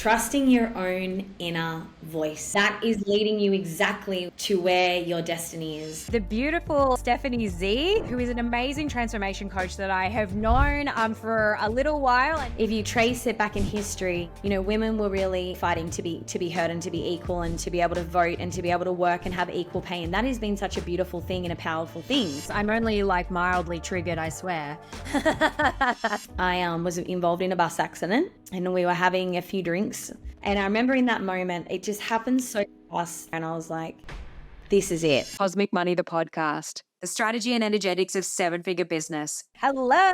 trusting your own inner voice. That is leading you exactly to where your destiny is. The beautiful Stephanie Zee, who is an amazing transformation coach that I have known for a little while. If you trace it back in history, women were really fighting to be heard and to be equal and to be able to vote and to be able to work and have equal pay. And that has been such a beautiful thing and a powerful thing. I'm only mildly triggered, I swear. I was involved in a bus accident and we were having a few drinks. And I remember in that moment, it just happened so fast. And I was like, this is it. Cosmic Money, the podcast. The strategy and energetics of seven-figure business. Hello.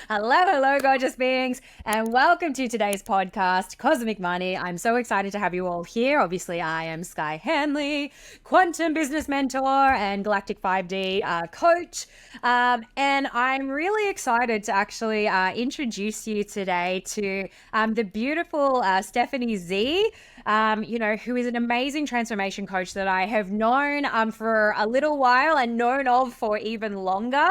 Hello, gorgeous beings. And welcome to today's podcast, Cosmic Money. I'm so excited to have you all here. Obviously, I am Sky Hanley, quantum business mentor and galactic 5D coach. And I'm really excited to actually introduce you today to the beautiful Stephanie Zee, who is an amazing transformation coach that I have known for a little while and known of for even longer.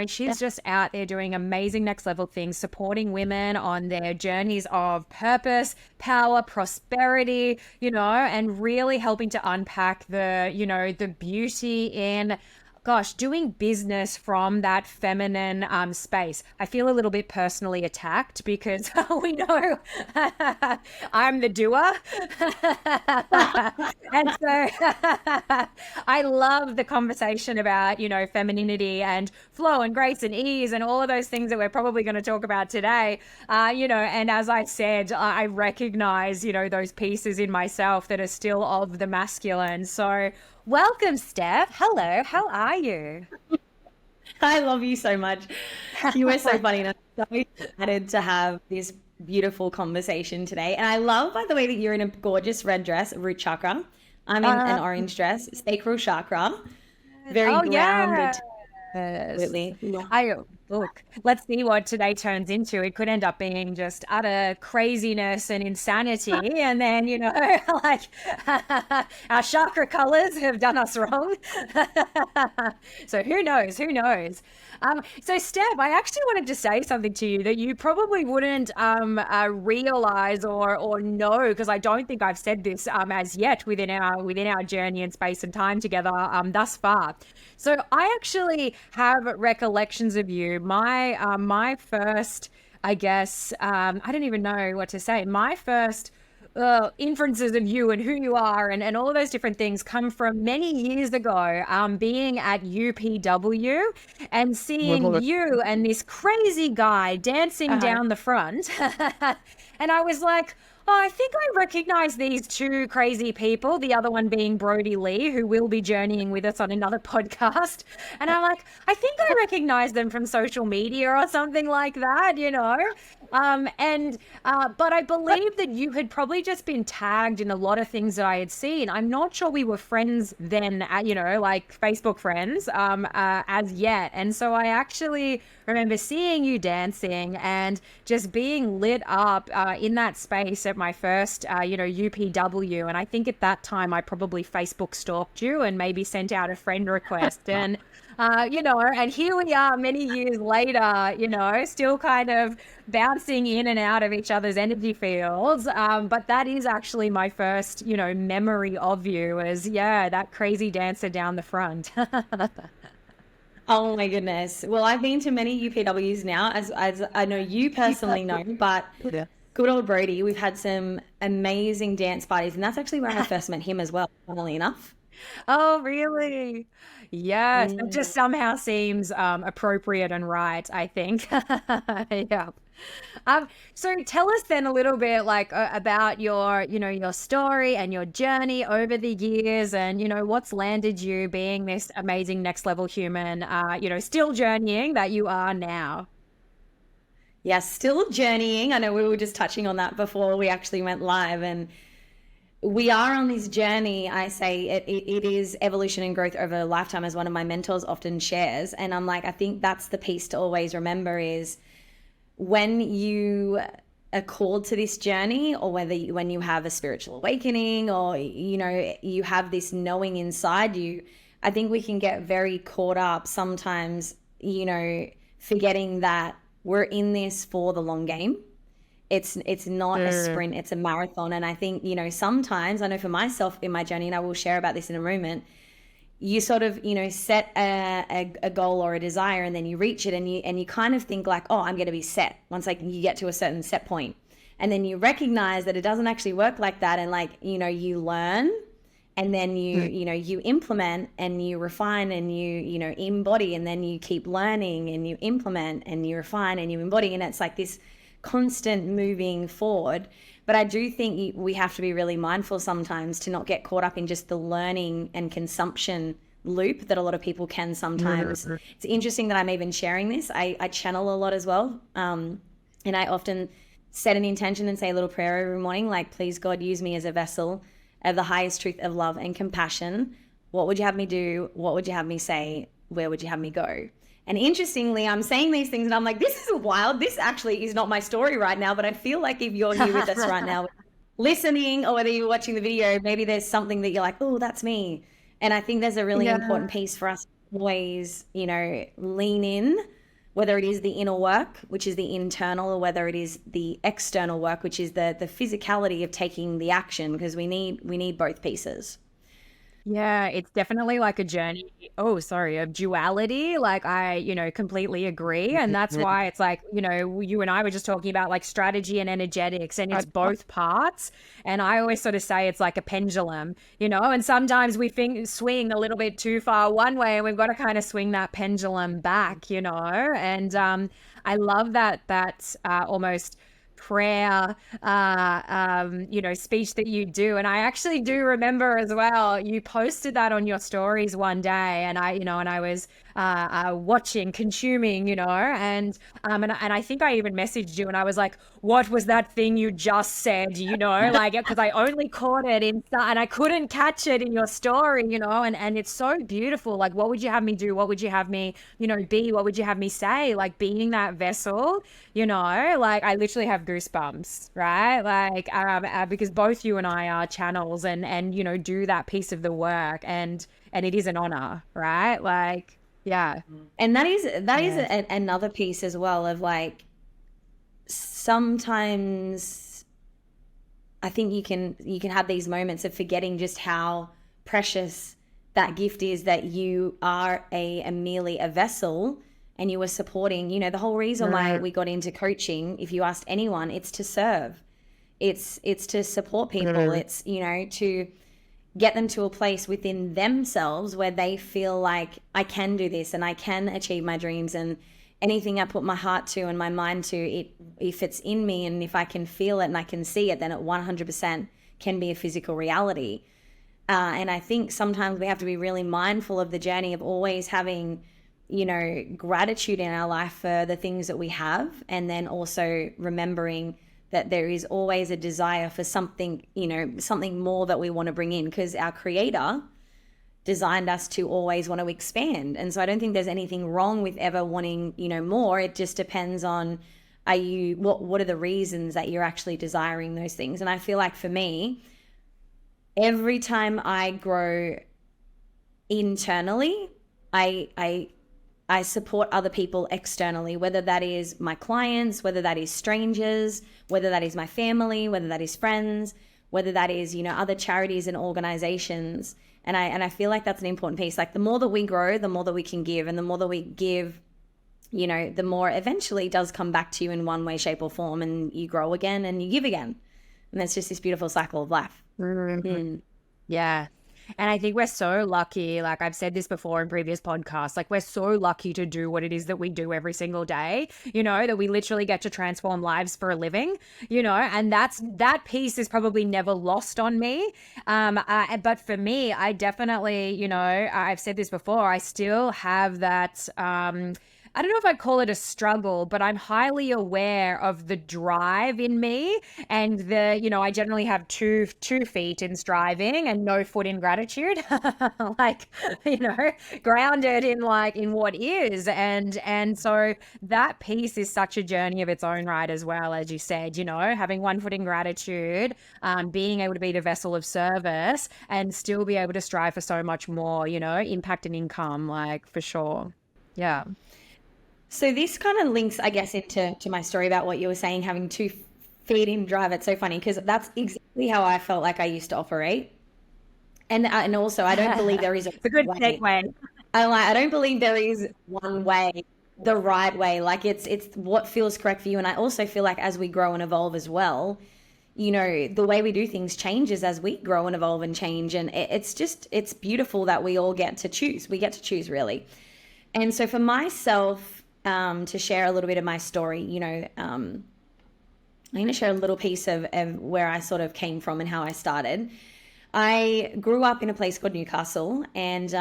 She's just out there doing amazing next level things, supporting women on their journeys of purpose, power, prosperity, and really helping to unpack the beauty in doing business from that feminine space. I feel a little bit personally attacked because we know I'm the doer. And so I love the conversation about, femininity and flow and grace and ease and all of those things that we're probably going to talk about today. And as I said, I recognize, those pieces in myself that are still of the masculine. So welcome, Steph. Hello. How are you? I love you so much. You were so funny. And I'm so excited to have this beautiful conversation today. And I love, by the way, that you're in a gorgeous red dress, root chakra. I'm in an orange dress, sacral chakra. Very grounded. Yeah. Absolutely. Look, let's see what today turns into. It could end up being just utter craziness and insanity. And then, our chakra colors have done us wrong. So who knows? So Steph, I actually wanted to say something to you that you probably wouldn't realize or know, because I don't think I've said this as yet within our journey in space and time together thus far. So I actually have recollections of you. My first, I guess, I don't even know what to say. My first inferences of you and who you are and all of those different things come from many years ago, being at UPW and seeing you and this crazy guy dancing down the front. And I was like, I think I recognize these two crazy people, the other one being Brody Lee, who will be journeying with us on another podcast. And I'm like, I think I recognize them from social media or something like that, But I believe that you had probably just been tagged in a lot of things that I had seen. I'm not sure we were friends then, like Facebook friends as yet. And so I actually remember seeing you dancing and just being lit up in that space at my first, UPW. And I think at that time I probably Facebook stalked you and maybe sent out a friend request. And and here we are many years later, still kind of bouncing in and out of each other's energy fields. But that is actually my first, memory of you as, that crazy dancer down the front. Oh my goodness. Well, I've been to many UPWs now, as I know you personally know, but good old Brody, we've had some amazing dance parties. And that's actually where I first met him as well, funnily enough. Oh, really? Yes. It just somehow seems appropriate and right, I think. Yeah. So tell us then a little bit about your, your story and your journey over the years and, what's landed you being this amazing next level human, still journeying that you are now. Yeah, still journeying. I know we were just touching on that before we actually went live, and we are on this journey. I say it is evolution and growth over a lifetime, as one of my mentors often shares. And I'm like, I think that's the piece to always remember is when you are called to this journey, or when you have a spiritual awakening, or, you have this knowing inside you, I think we can get very caught up sometimes, forgetting that we're in this for the long game. It's not a sprint, it's a marathon. And I think, you know, sometimes, I know for myself in my journey, and I will share about this in a moment, you sort of, you know, set a goal or a desire, and then you reach it, and you kind of think like, oh, I'm going to be set once like you get to a certain set point. And then you recognize that it doesn't actually work like that. And like, you know, you learn, and then you know, you implement and you refine and you know, embody, and then you keep learning and you implement and you refine and you embody. And it's like this constant moving forward. But I do think we have to be really mindful sometimes to not get caught up in just the learning and consumption loop that a lot of people can sometimes. It's interesting that I'm even sharing this. I channel a lot as well. And I often set an intention and say a little prayer every morning, like, please God, use me as a vessel of the highest truth of love and compassion. What would you have me do? What would you have me say? Where would you have me go? And interestingly, I'm saying these things and I'm like, this is wild. This actually is not my story right now, but I feel like if you're here with us right now, listening, or whether you're watching the video, maybe there's something that you're like, oh, that's me. And I think there's a really important piece for us to always, you know, lean in, whether it is the inner work, which is the internal, or whether it is the external work, which is the physicality of taking the action, because we need both pieces. Yeah, it's definitely like a journey. Oh, sorry, of duality. Like I, you know, completely agree. And that's why it's like, you know, you and I were just talking about like strategy and energetics, and it's both parts. And I always sort of say it's like a pendulum, you know, and sometimes we swing a little bit too far one way, and we've got to kind of swing that pendulum back, you know. And I love that almost prayer, you know, speech that you do. And I actually do remember as well, you posted that on your stories one day, and I was watching, consuming, you know, and I think I even messaged you, and I was like, what was that thing you just said, you know, like, because I only caught it and I couldn't catch it in your story, you know, and it's so beautiful. Like, what would you have me do? What would you have me, you know, be? What would you have me say? Like, being that vessel, you know, like I literally have goosebumps, right? Like, because both you and I are channels, and you know, do that piece of the work, and it is an honor, right? Like, yeah. And that is another piece as well of like, sometimes I think you can have these moments of forgetting just how precious that gift is, that you are merely a vessel, and you are supporting, you know, the whole reason why we got into coaching, if you asked anyone, it's to serve. It's to support people. It's, you know, to get them to a place within themselves where they feel like, I can do this and I can achieve my dreams, and anything I put my heart to and my mind to, if it's in me and if I can feel it and I can see it, then it 100% can be a physical reality. And I think sometimes we have to be really mindful of the journey of always having, you know, gratitude in our life for the things that we have, and then also remembering that there is always a desire for something, you know, something more that we want to bring in, because our creator designed us to always want to expand. And so I don't think there's anything wrong with ever wanting, you know, more. It just depends on, what are the reasons that you're actually desiring those things. And I feel like for me, every time I grow internally, I support other people externally, whether that is my clients, whether that is strangers, whether that is my family, whether that is friends, whether that is, you know, other charities and organizations. And I feel like that's an important piece. Like, the more that we grow, the more that we can give, and the more that we give, you know, the more eventually does come back to you in one way, shape or form, and you grow again and you give again. And that's just this beautiful cycle of life. Yeah. And I think we're so lucky, like I've said this before in previous podcasts, like we're so lucky to do what it is that we do every single day, you know, that we literally get to transform lives for a living, you know, and that piece is probably never lost on me. But for me, I definitely, you know, I've said this before, I still have that, I don't know if I'd call it a struggle, but I'm highly aware of the drive in me, and you know, I generally have two feet in striving and no foot in gratitude, like, you know, grounded in what is. And so that piece is such a journey of its own right as well, as you said, you know, having one foot in gratitude, being able to be the vessel of service and still be able to strive for so much more, you know, impact and income, like, for sure. Yeah. So this kind of links, I guess, into my story about what you were saying, having two feed in, drive. It's so funny because that's exactly how I felt like I used to operate. And also, I don't believe there is It's a good segue. I don't believe there is one way, the right way. Like it's what feels correct for you. And I also feel like as we grow and evolve as well, you know, the way we do things changes as we grow and evolve and change. And it's beautiful that we all get to choose. We get to choose, really. And so for myself, to share a little bit of my story, you know, I'm going to share a little piece of where I sort of came from and how I started. I grew up in a place called Newcastle, and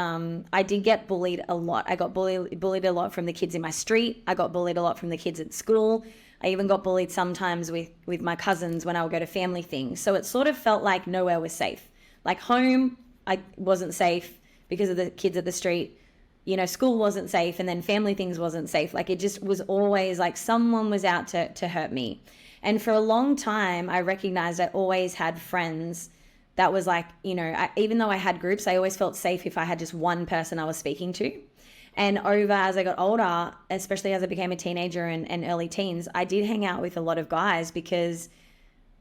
I did get bullied a lot. I got bullied a lot from the kids in my street. I got bullied a lot from the kids at school. I even got bullied sometimes with my cousins when I would go to family things. So it sort of felt like nowhere was safe. Like home, I wasn't safe because of the kids at the street. You know, school wasn't safe, and then family things wasn't safe. Like it just was always like someone was out to hurt me. And for a long time, I recognized I always had friends that was like, you know, even though I had groups, I always felt safe if I had just one person I was speaking to. And as I got older, especially as I became a teenager and early teens, I did hang out with a lot of guys because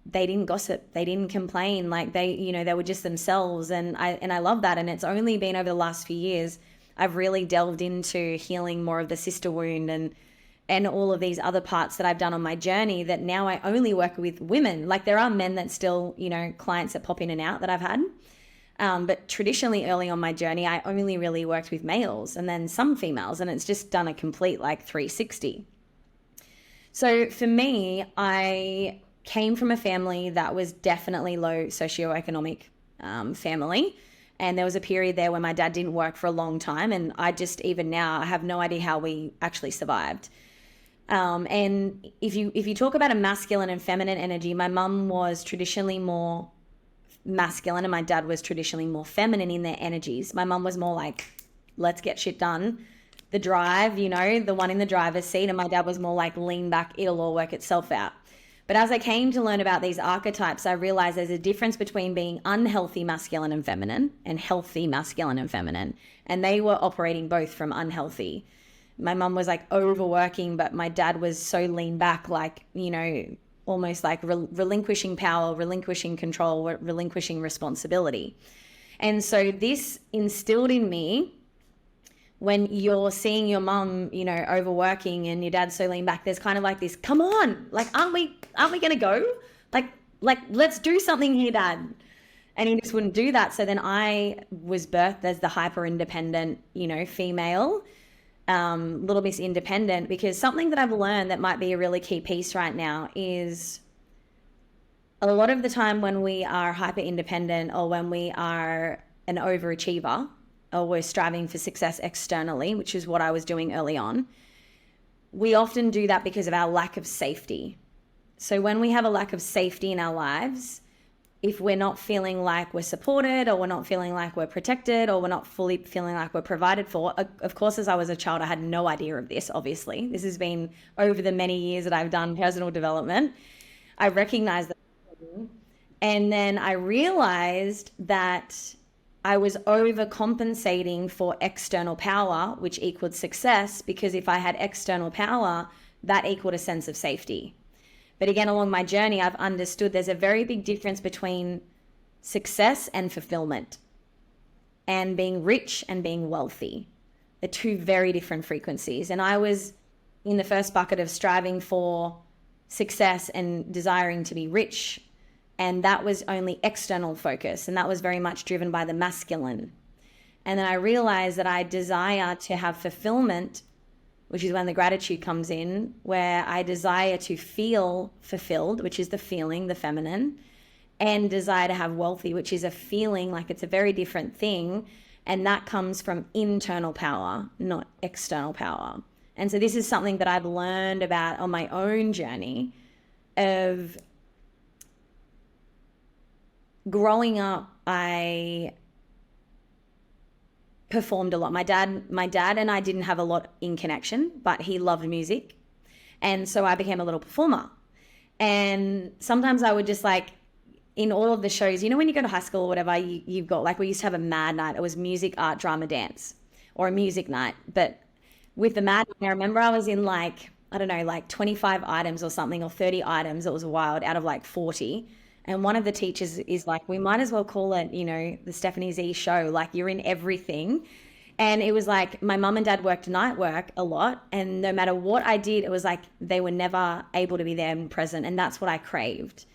they didn't gossip, they didn't complain, like they were just themselves. And I love that. And it's only been over the last few years I've really delved into healing more of the sister wound and all of these other parts that I've done on my journey, that now I only work with women. Like there are men that still, you know, clients that pop in and out that I've had. But traditionally early on my journey, I only really worked with males and then some females, and it's just done a complete like 360. So for me, I came from a family that was definitely low socioeconomic family. And there was a period there where my dad didn't work for a long time. And even now, I have no idea how we actually survived. And if you talk about a masculine and feminine energy, my mum was traditionally more masculine and my dad was traditionally more feminine in their energies. My mum was more like, let's get shit done. The drive, you know, the one in the driver's seat. And my dad was more like, lean back, it'll all work itself out. But as I came to learn about these archetypes, I realized there's a difference between being unhealthy masculine and feminine and healthy masculine and feminine. And they were operating both from unhealthy. My mum was like overworking, but my dad was so lean back, like, you know, almost like relinquishing power, relinquishing control, relinquishing responsibility. And so this instilled in me, when you're seeing your mum, you know, overworking and your dad so lean back, there's kind of like this, come on, like, aren't we going to go? Like, let's do something here, Dad. And he just wouldn't do that. So then I was birthed as the hyper independent, you know, female, little miss independent, because something that I've learned that might be a really key piece right now is a lot of the time when we are hyper independent or when we are an overachiever or we're striving for success externally, which is what I was doing early on, we often do that because of our lack of safety. So when we have a lack of safety in our lives, if we're not feeling like we're supported or we're not feeling like we're protected or we're not fully feeling like we're provided for, of course, as I was a child, I had no idea of this, obviously. This has been over the many years that I've done personal development. I recognized that. And then I realized that I was overcompensating for external power, which equaled success, because if I had external power, that equaled a sense of safety. But again, along my journey, I've understood there's a very big difference between success and fulfillment, and being rich and being wealthy. They're two very different frequencies. And I was in the first bucket of striving for success and desiring to be rich. And that was only external focus. And that was very much driven by the masculine. And then I realized that I desire to have fulfillment, which is when the gratitude comes in, where I desire to feel fulfilled, which is the feeling, the feminine, and desire to have wealthy, which is a feeling, like it's a very different thing. And that comes from internal power, not external power. And so this is something that I've learned about on my own journey of growing up. I performed a lot. My dad and I didn't have a lot in connection, but he loved music. And so I became a little performer. And sometimes I would just like, in all of the shows, you know, when you go to high school or whatever, you've got like, we used to have a mad night. It was music, art, drama, dance, or a music night. But with the mad night, I remember I was in like I don't know, like 25 items or something, or 30 items. It was wild, out of like 40. And one of the teachers is like, we might as well call it, the Stephanie Zee show. Like, you're in everything. And it was like, my mum and dad worked night work a lot. And no matter what I did, it was like they were never able to be there and present. And that's what I craved.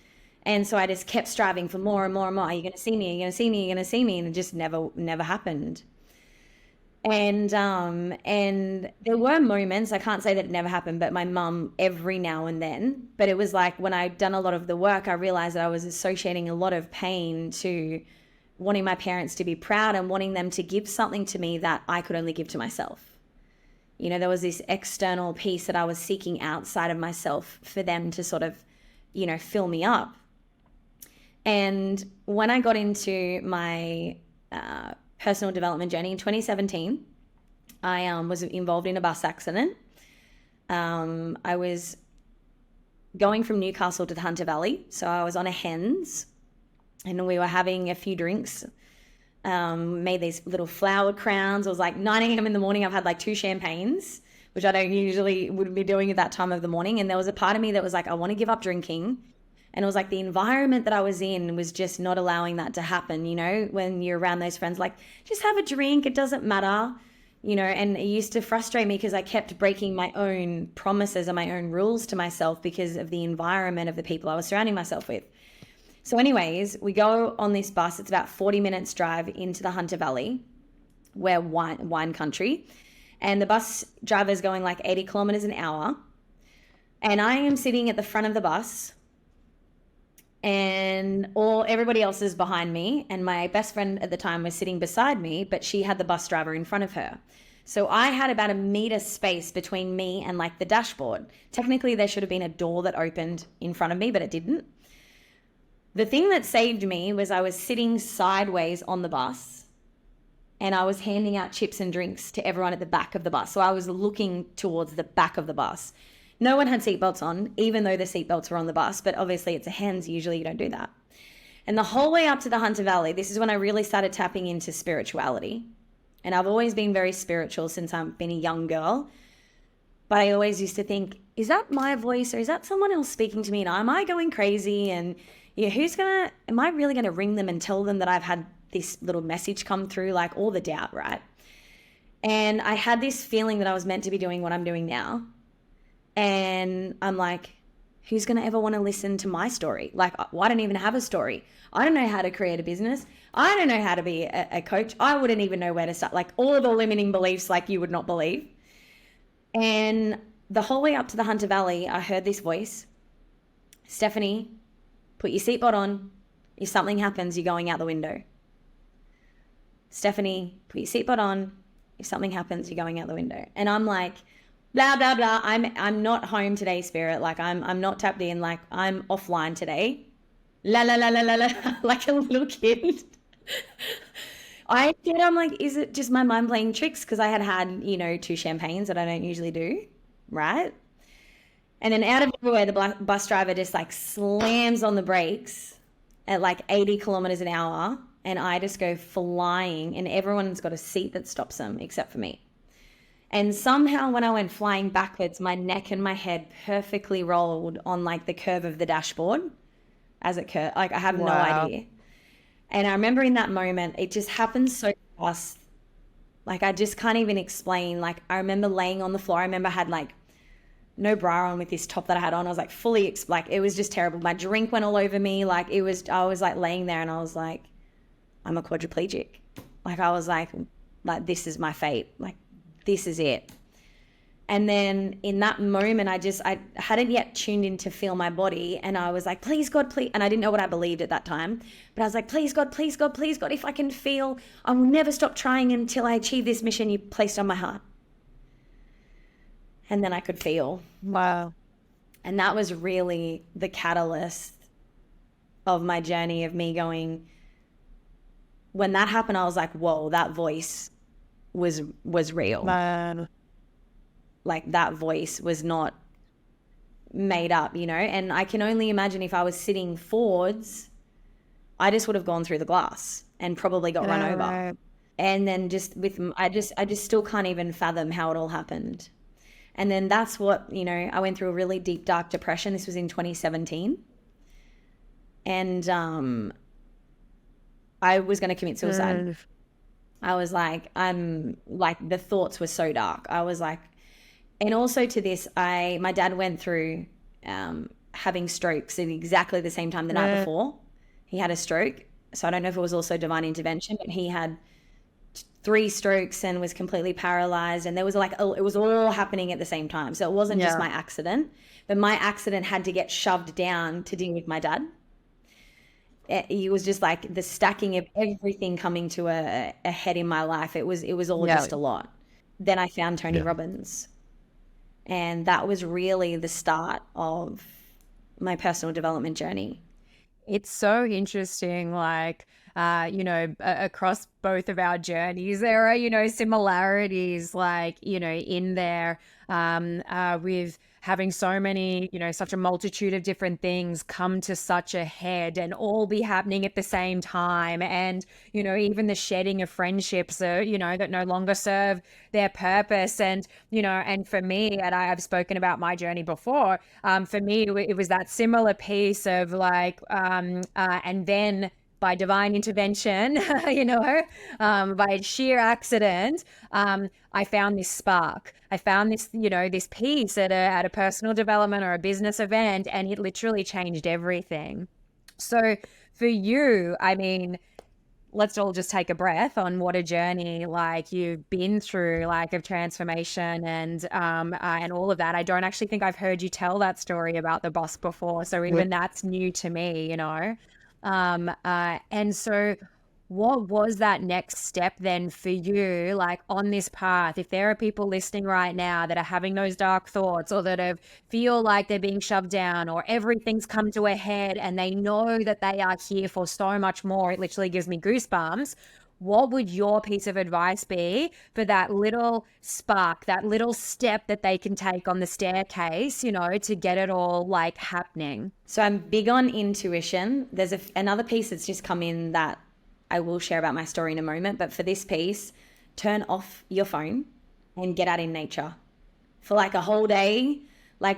And so I just kept striving for more and more and more. Are you going to see me? Are you going to see me? Are you going to see me? And it just never happened. And there were moments, I can't say that it never happened, but my mum every now and then. But it was like when I'd done a lot of the work, I realized that I was associating a lot of pain to wanting my parents to be proud and wanting them to give something to me that I could only give to myself. There was this external piece that I was seeking outside of myself for them to sort of, fill me up. And when I got into my personal development journey in 2017, I was involved in a bus accident. I was going from Newcastle to the Hunter Valley. So I was on a Hens and we were having a few drinks, made these little flower crowns. It was like 9 a.m. in the morning. I've had like 2 champagnes, which I don't usually would be doing at that time of the morning. And there was a part of me that was like, I want to give up drinking. And it was like the environment that I was in was just not allowing that to happen, when you're around those friends, like, just have a drink, it doesn't matter, and it used to frustrate me because I kept breaking my own promises and my own rules to myself because of the environment of the people I was surrounding myself with. So anyways, we go on this bus. It's about 40 minutes drive into the Hunter Valley, where wine country. And the bus driver is going like 80 kilometers an hour. And I am sitting at the front of the bus, and everybody else is behind me, and my best friend at the time was sitting beside me, but she had the bus driver in front of her. So I had about a meter space between me and like the dashboard. Technically there should have been a door that opened in front of me, but it didn't. The thing that saved me was I was sitting sideways on the bus and I was handing out chips and drinks to everyone at the back of the bus. So I was looking towards the back of the bus. No one had seatbelts on, even though the seatbelts were on the bus, but obviously it's a Hens, usually you don't do that. And the whole way up to the Hunter Valley, this is when I really started tapping into spirituality. And I've always been very spiritual since I've been a young girl. But I always used to think, is that my voice or is that someone else speaking to me? And am I going crazy? And am I really going to ring them and tell them that I've had this little message come through, like all the doubt, right? And I had this feeling that I was meant to be doing what I'm doing now. And I'm like, who's going to ever want to listen to my story? Like, I don't even have a story. I don't know how to create a business. I don't know how to be a coach. I wouldn't even know where to start. Like, all of the limiting beliefs, like you would not believe. And the whole way up to the Hunter Valley, I heard this voice, Stephanie, put your seatbelt on. If something happens, you're going out the window. Stephanie, put your seatbelt on. If something happens, you're going out the window. And I'm like, blah, blah, blah. I'm not home today, spirit. Like I'm not tapped in. Like I'm offline today. La, la, la, la, la, la, like a little kid. I'm like, is it just my mind playing tricks? Because I had 2 champagnes that I don't usually do. Right. And then out of everywhere, the bus driver just like slams on the brakes at like 80 kilometers an hour. And I just go flying, and everyone's got a seat that stops them except for me. And somehow when I went flying backwards, my neck and my head perfectly rolled on like the curve of the dashboard as it curved. Like I have no idea. And I remember in that moment, it just happened so fast. Like I just can't even explain. Like I remember laying on the floor. I remember I had like no bra on with this top that I had on. I was like fully, like it was just terrible. My drink went all over me. Like I was like laying there and I was like, I'm a quadriplegic. Like I was like this is my fate. Like this is it. And then in that moment, I hadn't yet tuned in to feel my body. And I was like, please God, please. And I didn't know what I believed at that time, but I was like, please God, please God, please God. If I can feel, I will never stop trying until I achieve this mission you placed on my heart. And then I could feel. Wow. And that was really the catalyst of my journey of me going, when that happened, I was like, whoa, that voice was real. Man. Like that voice was not made up, and I can only imagine if I was sitting forwards, I just would have gone through the glass and probably got run over. Right. And then I just still can't even fathom how it all happened. And then that's what, I went through a really deep, dark depression. This was in 2017. And I was going to commit suicide. I was like, the thoughts were so dark. I was like, and also to this, my dad went through having strokes at exactly the same time the night before. He had a stroke. So I don't know if it was also divine intervention, but he had 3 strokes and was completely paralyzed. And there was it was all happening at the same time. So it wasn't just my accident, but my accident had to get shoved down to deal with my dad. It was just like the stacking of everything coming to a head in my life. It was all just a lot. Then I found Tony Robbins. And that was really the start of my personal development journey. It's so interesting, across both of our journeys, there are, similarities, in there with having so many, such a multitude of different things come to such a head and all be happening at the same time. And, even the shedding of friendships, that no longer serve their purpose. And, and for me, and I've spoken about my journey before, for me, it was that similar piece of and then by divine intervention, by sheer accident, I found this spark. I found this, this piece at a personal development or a business event, and it literally changed everything. So for you, I mean, let's all just take a breath on what a journey you've been through, of transformation and all of that. I don't actually think I've heard you tell that story about the boss before, so even that's new to me, and so what was that next step then for you, on this path? If there are people listening right now that are having those dark thoughts or that feel like they're being shoved down or everything's come to a head and they know that they are here for so much more, it literally gives me goosebumps. What would your piece of advice be for that little spark, that little step that they can take on the staircase, to get it all happening? So I'm big on intuition. There's another piece that's just come in that I will share about my story in a moment. But for this piece, turn off your phone and get out in nature for a whole day.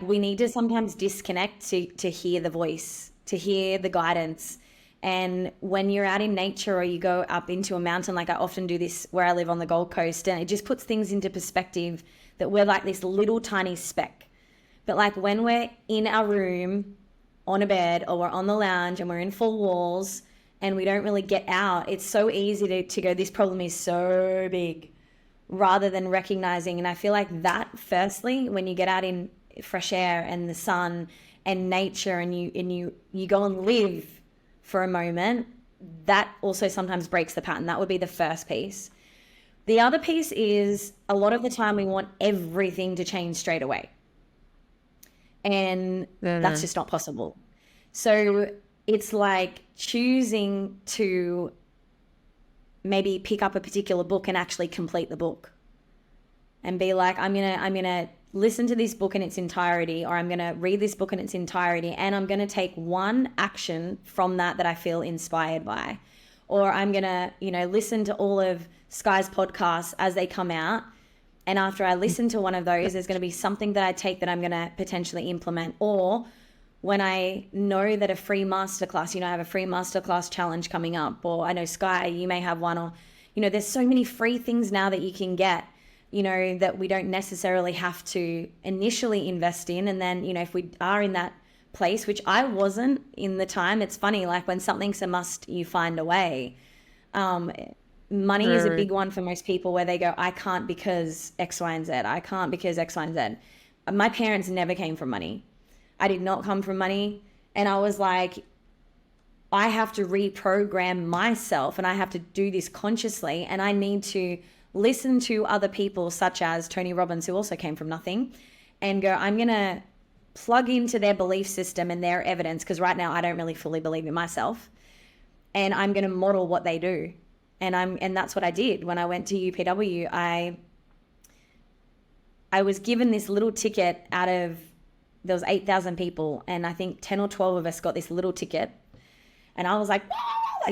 We need to sometimes disconnect to hear the voice, to hear the guidance. And when you're out in nature or you go up into a mountain, I often do this where I live on the Gold Coast, and it just puts things into perspective that we're this little tiny speck. But when we're in our room on a bed or we're on the lounge and we're in full walls and we don't really get out, it's so easy to go, this problem is so big, rather than recognizing. And I feel that firstly, when you get out in fresh air and the sun and nature and you go and live for a moment, that also sometimes breaks the pattern. That would be the first piece. The other piece is a lot of the time we want everything to change straight away. And that's just not possible. So it's choosing to maybe pick up a particular book and actually complete the book and be I'm gonna listen to this book in its entirety, or I'm gonna read this book in its entirety, and I'm gonna take one action from that I feel inspired by, or I'm gonna listen to all of Sky's podcasts as they come out, and after I listen to one of those, there's gonna be something that I take that I'm gonna potentially implement. Or when I know that a free masterclass, I have a free masterclass challenge coming up, or I know Sky, you may have one, or there's so many free things now that you can get, that we don't necessarily have to initially invest in. And then, if we are in that place, which I wasn't in the time, it's funny, when something's a must, you find a way. Money is a big one for most people, where they go, I can't because X, Y, and Z. I can't because X, Y, and Z. My parents never came from money. I did not come from money. And I was I have to reprogram myself, and I have to do this consciously. And I need to listen to other people such as Tony Robbins, who also came from nothing, and go, I'm going to plug into their belief system and their evidence, because right now I don't really fully believe in myself, and I'm going to model what they do. And that's what I did. When I went to UPW, I was given this little ticket out of, there was 8,000 people, and I think 10 or 12 of us got this little ticket, and I was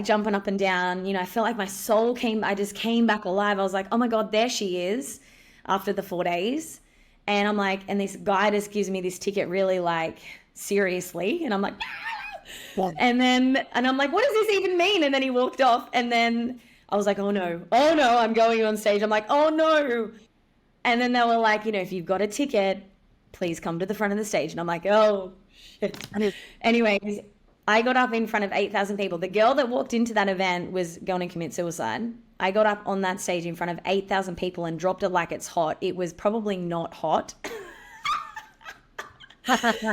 jumping up and down. I felt my soul I just came back alive. I was oh my God, there she is after the 4 days. And I'm like, and this guy just gives me this ticket really like seriously. And I'm like, and I'm like, what does this even mean? And then he walked off, and then I was like, oh no, I'm going on stage. I'm like, oh no. And then they were like, if you've got a ticket, please come to the front of the stage. And I'm like, oh shit. Anyways, I got up in front of 8,000 people. The girl that walked into that event was going to commit suicide. I got up on that stage in front of 8,000 people and dropped it like it's hot. It was probably not hot. Let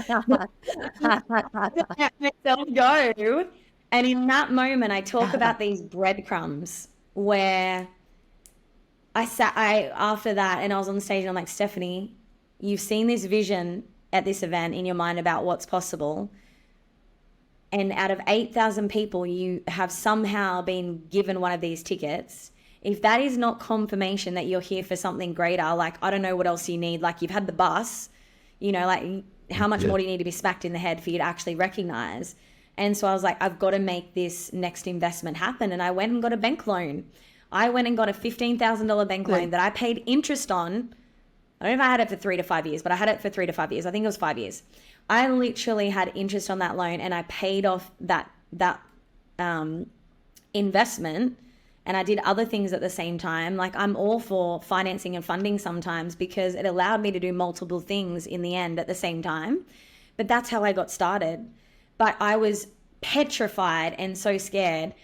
myself go. And in that moment, I talk about these breadcrumbs where after that, and I was on the stage and I'm like, Stephanie, you've seen this vision at this event in your mind about what's possible. And out of 8,000 people, you have somehow been given one of these tickets. If that is not confirmation that you're here for something greater, like, I don't know what else you need. Like, you've had the bus, like, how much more do you need to be smacked in the head for you to actually recognize? And so I was like, I've got to make this next investment happen. And I went and got a bank loan. I went and got a $15,000 bank loan that I paid interest on. I don't know if I had it for 3 to 5 years, but I had it for 3 to 5 years. I think it was 5 years. I literally had interest on that loan, and I paid off that investment, and I did other things at the same time. Like, I'm all for financing and funding sometimes because it allowed me to do multiple things in the end at the same time. But that's how I got started. But I was petrified and so scared.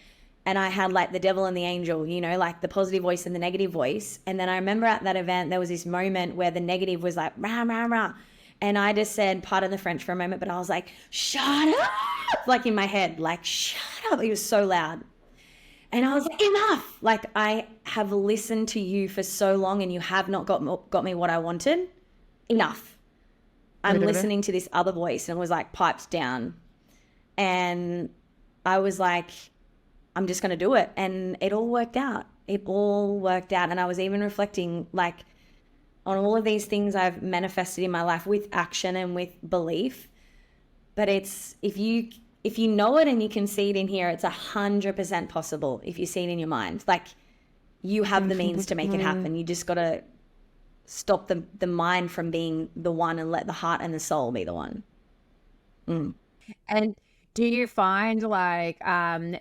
And I had like the devil and the angel, like the positive voice and the negative voice. And then I remember at that event, there was this moment where the negative was like, rah, rah, rah. And I just said, pardon the French for a moment, but I was like, shut up, like in my head, like, shut up. It was so loud. And I was like, enough. Like, I have listened to you for so long and you have not got me what I wanted. Enough. I'm listening to this other voice, and it was like piped down. And I was like, I'm just going to do it. And it all worked out. And I was even reflecting like on all of these things I've manifested in my life with action and with belief. But it's, if you know it and you can see it in here, it's 100% possible if you see it in your mind. Like, you have the means to make it happen. You just got to stop the mind from being the one and let the heart and the soul be the one. And do you find like, that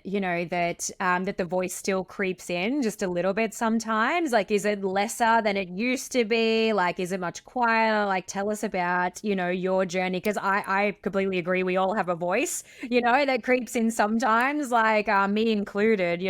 the voice still creeps in just a little bit sometimes? Like, is it lesser than it used to be? Like, is it much quieter? Like, tell us about, your journey. Because I completely agree. We all have a voice, that creeps in sometimes, like me included,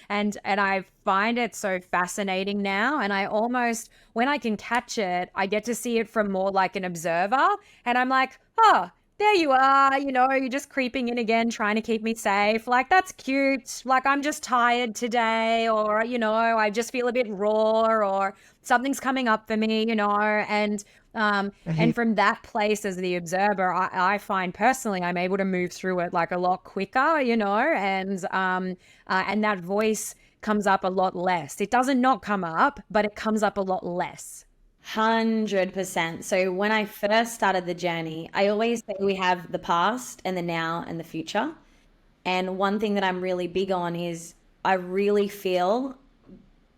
and I find it so fascinating now. And I almost, when I can catch it, I get to see it from more like an observer. And I'm like, oh, there you are, you're just creeping in again, trying to keep me safe. Like, that's cute. Like, I'm just tired today, or, I just feel a bit raw, or something's coming up for me, and from that place as the observer, I find personally, I'm able to move through it like a lot quicker, and that voice comes up a lot less. It doesn't not come up, but it comes up a lot less. 100%. So when I first started the journey, I always say we have the past and the now and the future. And one thing that I'm really big on is I really feel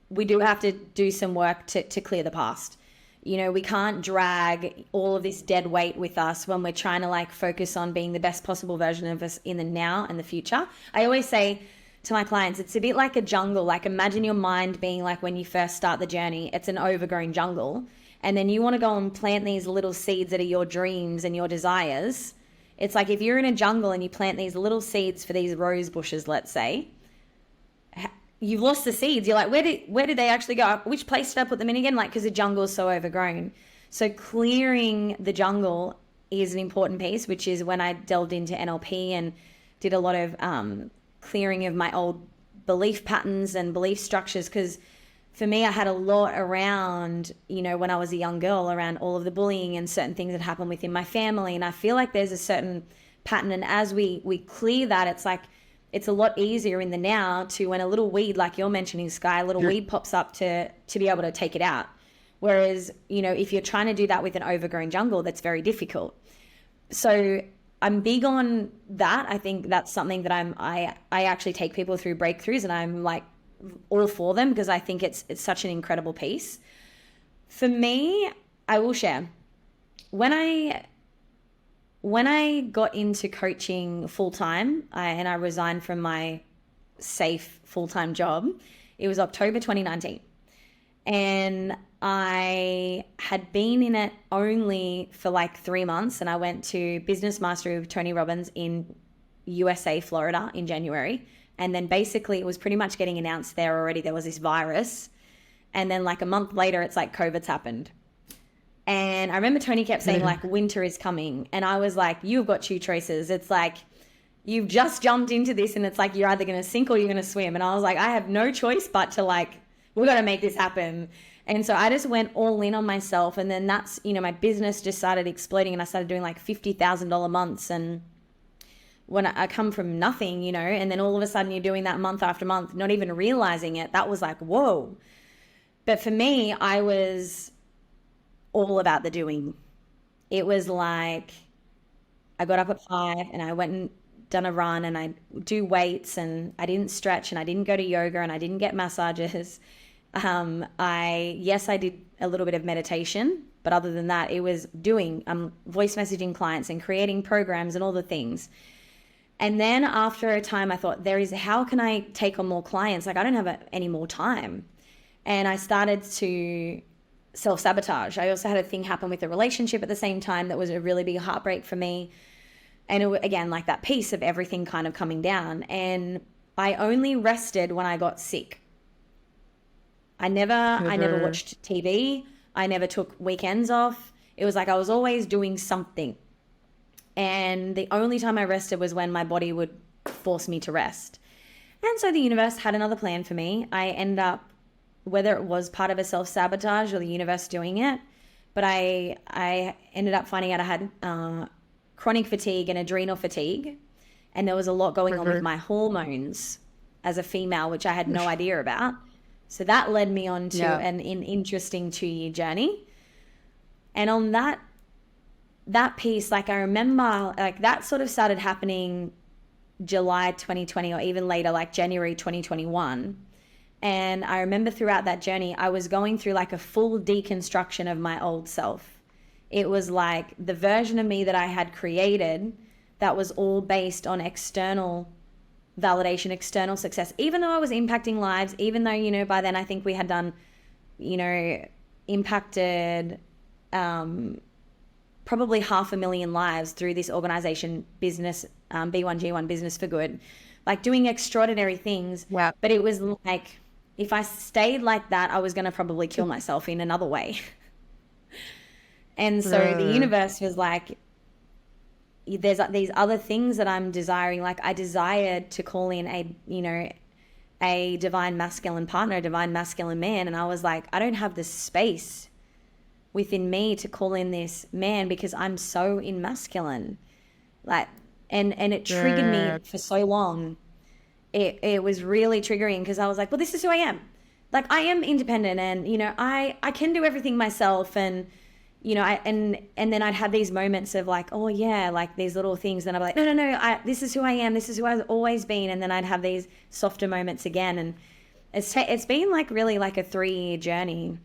we do have to do some work to clear the past. We can't drag all of this dead weight with us when we're trying to like focus on being the best possible version of us in the now and the future. I always say to my clients, it's a bit like a jungle. Like, imagine your mind being like when you first start the journey, it's an overgrown jungle. And then you want to go and plant these little seeds that are your dreams and your desires. It's like if you're in a jungle and you plant these little seeds for these rose bushes, let's say, you've lost the seeds. You're like, where did they actually go? Which place did I put them in again? Like, because the jungle is so overgrown. So clearing the jungle is an important piece, which is when I delved into NLP and did a lot of clearing of my old belief patterns and belief structures. Because for me, I had a lot around, when I was a young girl, around all of the bullying and certain things that happened within my family. And I feel like there's a certain pattern. And as we clear that, it's like, it's a lot easier in the now to, when a little weed, like you're mentioning, Sky, a little weed pops up to be able to take it out. Whereas, if you're trying to do that with an overgrown jungle, that's very difficult. So I'm big on that. I think that's something that I actually take people through breakthroughs, and I'm like, all for them, because I think it's such an incredible piece. For me, I will share. When I got into coaching full time, and I resigned from my safe full-time job, it was October 2019. And I had been in it only for like 3 months, and I went to Business Mastery with Tony Robbins in USA, Florida in January. And then basically it was pretty much getting announced there already. There was this virus. And then like a month later, it's like COVID's happened. And I remember Tony kept saying like, winter is coming. And I was like, you've got two choices. It's like, you've just jumped into this and it's like, you're either going to sink or you're going to swim. And I was like, I have no choice but to like, we're going to make this happen. And so I just went all in on myself. And then that's, my business just started exploding, and I started doing like $50,000 months. And when I come from nothing, and then all of a sudden you're doing that month after month, not even realizing it, that was like, whoa. But for me, I was all about the doing. It was like, I got up at 5 and I went and done a run, and I do weights, and I didn't stretch, and I didn't go to yoga, and I didn't get massages. I did a little bit of meditation, but other than that, it was doing, voice messaging clients and creating programs and all the things. And then after a time, I thought, how can I take on more clients? Like, I don't have any more time. And I started to self-sabotage. I also had a thing happen with a relationship at the same time that was a really big heartbreak for me. And it, again, like that piece of everything kind of coming down. And I only rested when I got sick. I never watched TV. I never took weekends off. It was like I was always doing something. And the only time I rested was when my body would force me to rest. And so the universe had another plan for me. I ended up, whether it was part of a self-sabotage or the universe doing it, but I ended up finding out I had chronic fatigue and adrenal fatigue. And there was a lot going on with my hormones as a female, which I had no idea about. So that led me on to an interesting 2-year journey. And on that piece, like I remember, like that sort of started happening July 2020 or even later, like January 2021. And I remember throughout that journey, I was going through like a full deconstruction of my old self. It was like the version of me that I had created that was all based on external validation, external success, even though I was impacting lives, even though, by then I think we had done, impacted probably 500,000 lives through this organization, business, B1G1 Business for Good, like doing extraordinary things. Wow. But it was like, if I stayed like that, I was going to probably kill myself in another way. And so the universe was like, there's these other things that I'm desiring. Like I desired to call in a divine masculine partner, a divine masculine man. And I was like, I don't have the space within me to call in this man because I'm so in masculine. Like, and it triggered me for so long. It was really triggering because I was like, well, this is who I am. Like I am independent, and, I can do everything myself. And, and then I'd have these moments of like, oh yeah, like these little things. Then I'd be like, no, this is who I am. This is who I've always been. And then I'd have these softer moments again. And it's been like really like a 3-year journey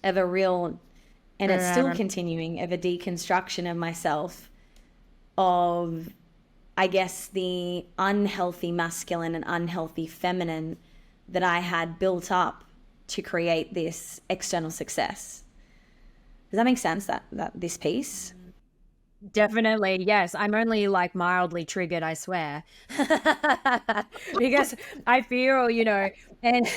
of a real, and it's still continuing, of a deconstruction of myself, of, I guess, the unhealthy masculine and unhealthy feminine that I had built up to create this external success. Does that make sense, that this piece? Definitely, yes. I'm only like mildly triggered, I swear. Because I feel, and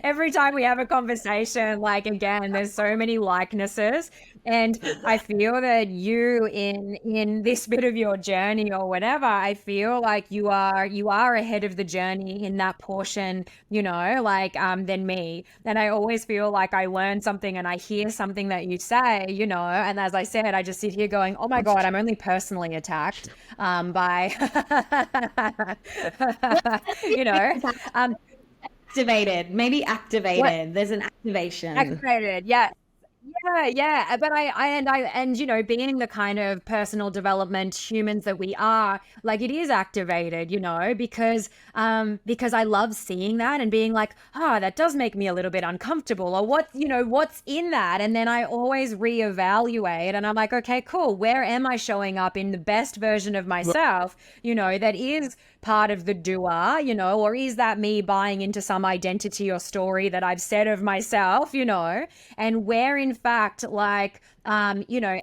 every time we have a conversation, like again, there's so many likenesses. And I feel that you in this bit of your journey or whatever, I feel like you are ahead of the journey in that portion, than me. And I always feel like I learn something and I hear something that you say, and as I said, I just sit here going, oh my God, I'm only personally attacked by, Activated, maybe activated. What? There's an activation. Activated, yeah. Yeah. But and you know, being the kind of personal development humans that we are, like it is activated, you know, because I love seeing that and being like, that does make me a little bit uncomfortable, or what, you know, what's in that. And then I always reevaluate and I'm like, okay, cool. Where am I showing up in the best version of myself, you know, that is part of the doer, you know, or is that me buying into some identity or story that I've said of myself, you know, and where in fact, like, you know,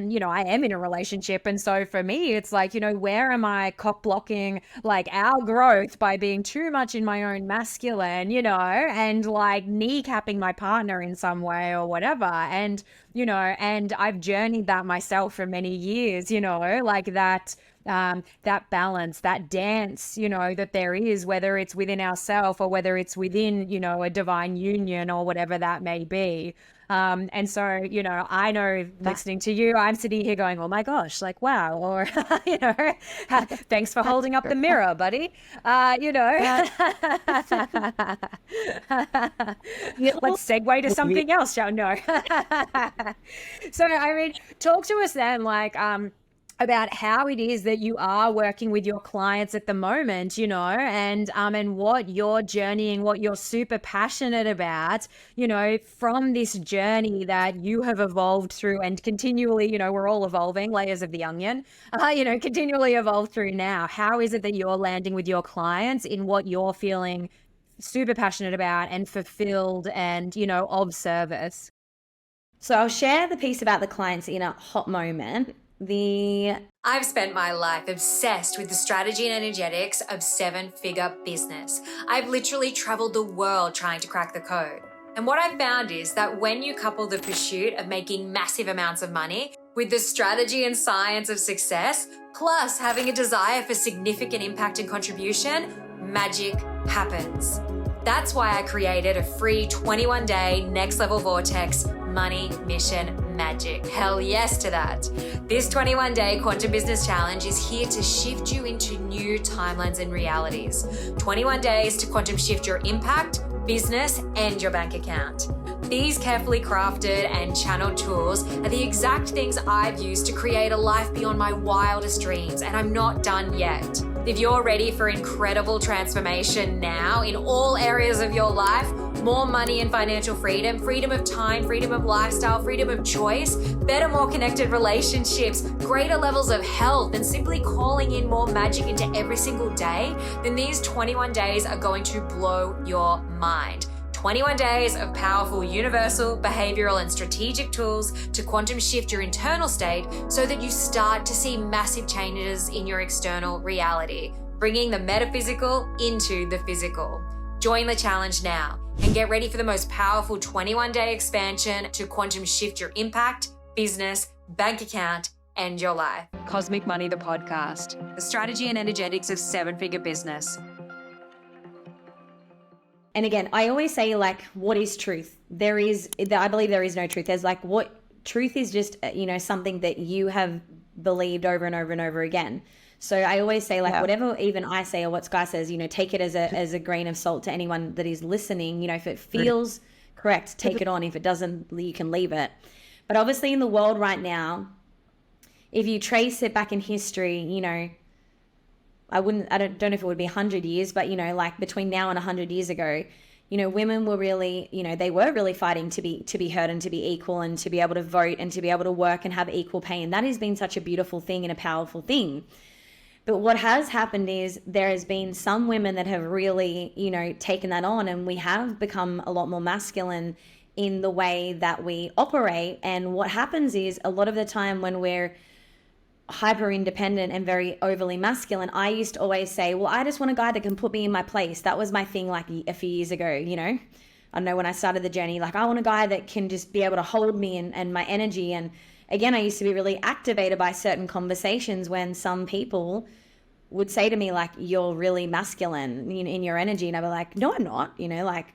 you know, I am in a relationship. And so for me, it's like, you know, where am I cock blocking like our growth by being too much in my own masculine, you know, and like kneecapping my partner in some way or whatever. And, you know, and I've journeyed that myself for many years, you know, like that that balance, that dance, you know, that there is, whether it's within ourselves or whether it's within, you know, a divine union or whatever that may be. And so, you know, I know listening to you, I'm sitting here going, oh my gosh, like, wow. Or, you know, thanks for holding up the mirror, buddy. You know, let's segue to something else, shall no. So, I mean, talk to us then, like, about how it is that you are working with your clients at the moment, you know, and what you're journeying, what you're super passionate about, you know, from this journey that you have evolved through and continually, you know, we're all evolving, layers of the onion, you know, continually evolve through now. How is it that you're landing with your clients in what you're feeling super passionate about and fulfilled and, you know, of service? So I'll share the piece about the clients in a hot moment. I've spent my life obsessed with the strategy and energetics of seven-figure business. I've literally traveled the world trying to crack the code. And what I've found is that when you couple the pursuit of making massive amounts of money with the strategy and science of success, plus having a desire for significant impact and contribution, magic happens. That's why I created a free 21-day next level vortex money mission magic. Hell yes to that. This 21-day quantum business challenge is here to shift you into new timelines and realities. 21 days to quantum shift your impact, business, and your bank account. These carefully crafted and channeled tools are the exact things I've used to create a life beyond my wildest dreams, and I'm not done yet. If you're ready for incredible transformation now in all areas of your life, more money and financial freedom, freedom of time, freedom of lifestyle, freedom of choice, better, more connected relationships, greater levels of health, and simply calling in more magic into every single day, then these 21 days are going to blow your mind. 21 days of powerful universal, behavioral, and strategic tools to quantum shift your internal state so that you start to see massive changes in your external reality, bringing the metaphysical into the physical. Join the challenge now and get ready for the most powerful 21-day expansion to quantum shift your impact, business, bank account, and your life. Cosmic Money, the podcast, the strategy and energetics of seven-figure business. And again, I always say, like, what is truth? I believe there is no truth. There's like, what truth is just, you know, something that you have believed over and over and over again. So I always say, like, whatever even I say or what Sky says, you know, take it as a grain of salt to anyone that is listening. You know, if it feels correct, take it on. If it doesn't, you can leave it. But obviously in the world right now, if you trace it back in history, you know, I don't know if it would be 100 years, but, you know, like between now and 100 years ago, you know, women were really, you know, they were really fighting to be heard and to be equal and to be able to vote and to be able to work and have equal pay. And that has been such a beautiful thing and a powerful thing. But what has happened is there has been some women that have really, you know, taken that on, and we have become a lot more masculine in the way that we operate. And what happens is a lot of the time when we're hyper independent and very overly masculine, I used to always say, well, I just want a guy that can put me in my place. That was my thing like a few years ago, you know. I don't know, when I started the journey, like I want a guy that can just be able to hold me and my energy. And again, I used to be really activated by certain conversations when some people would say to me, like, you're really masculine in your energy. And I'd be like, no, I'm not, you know, like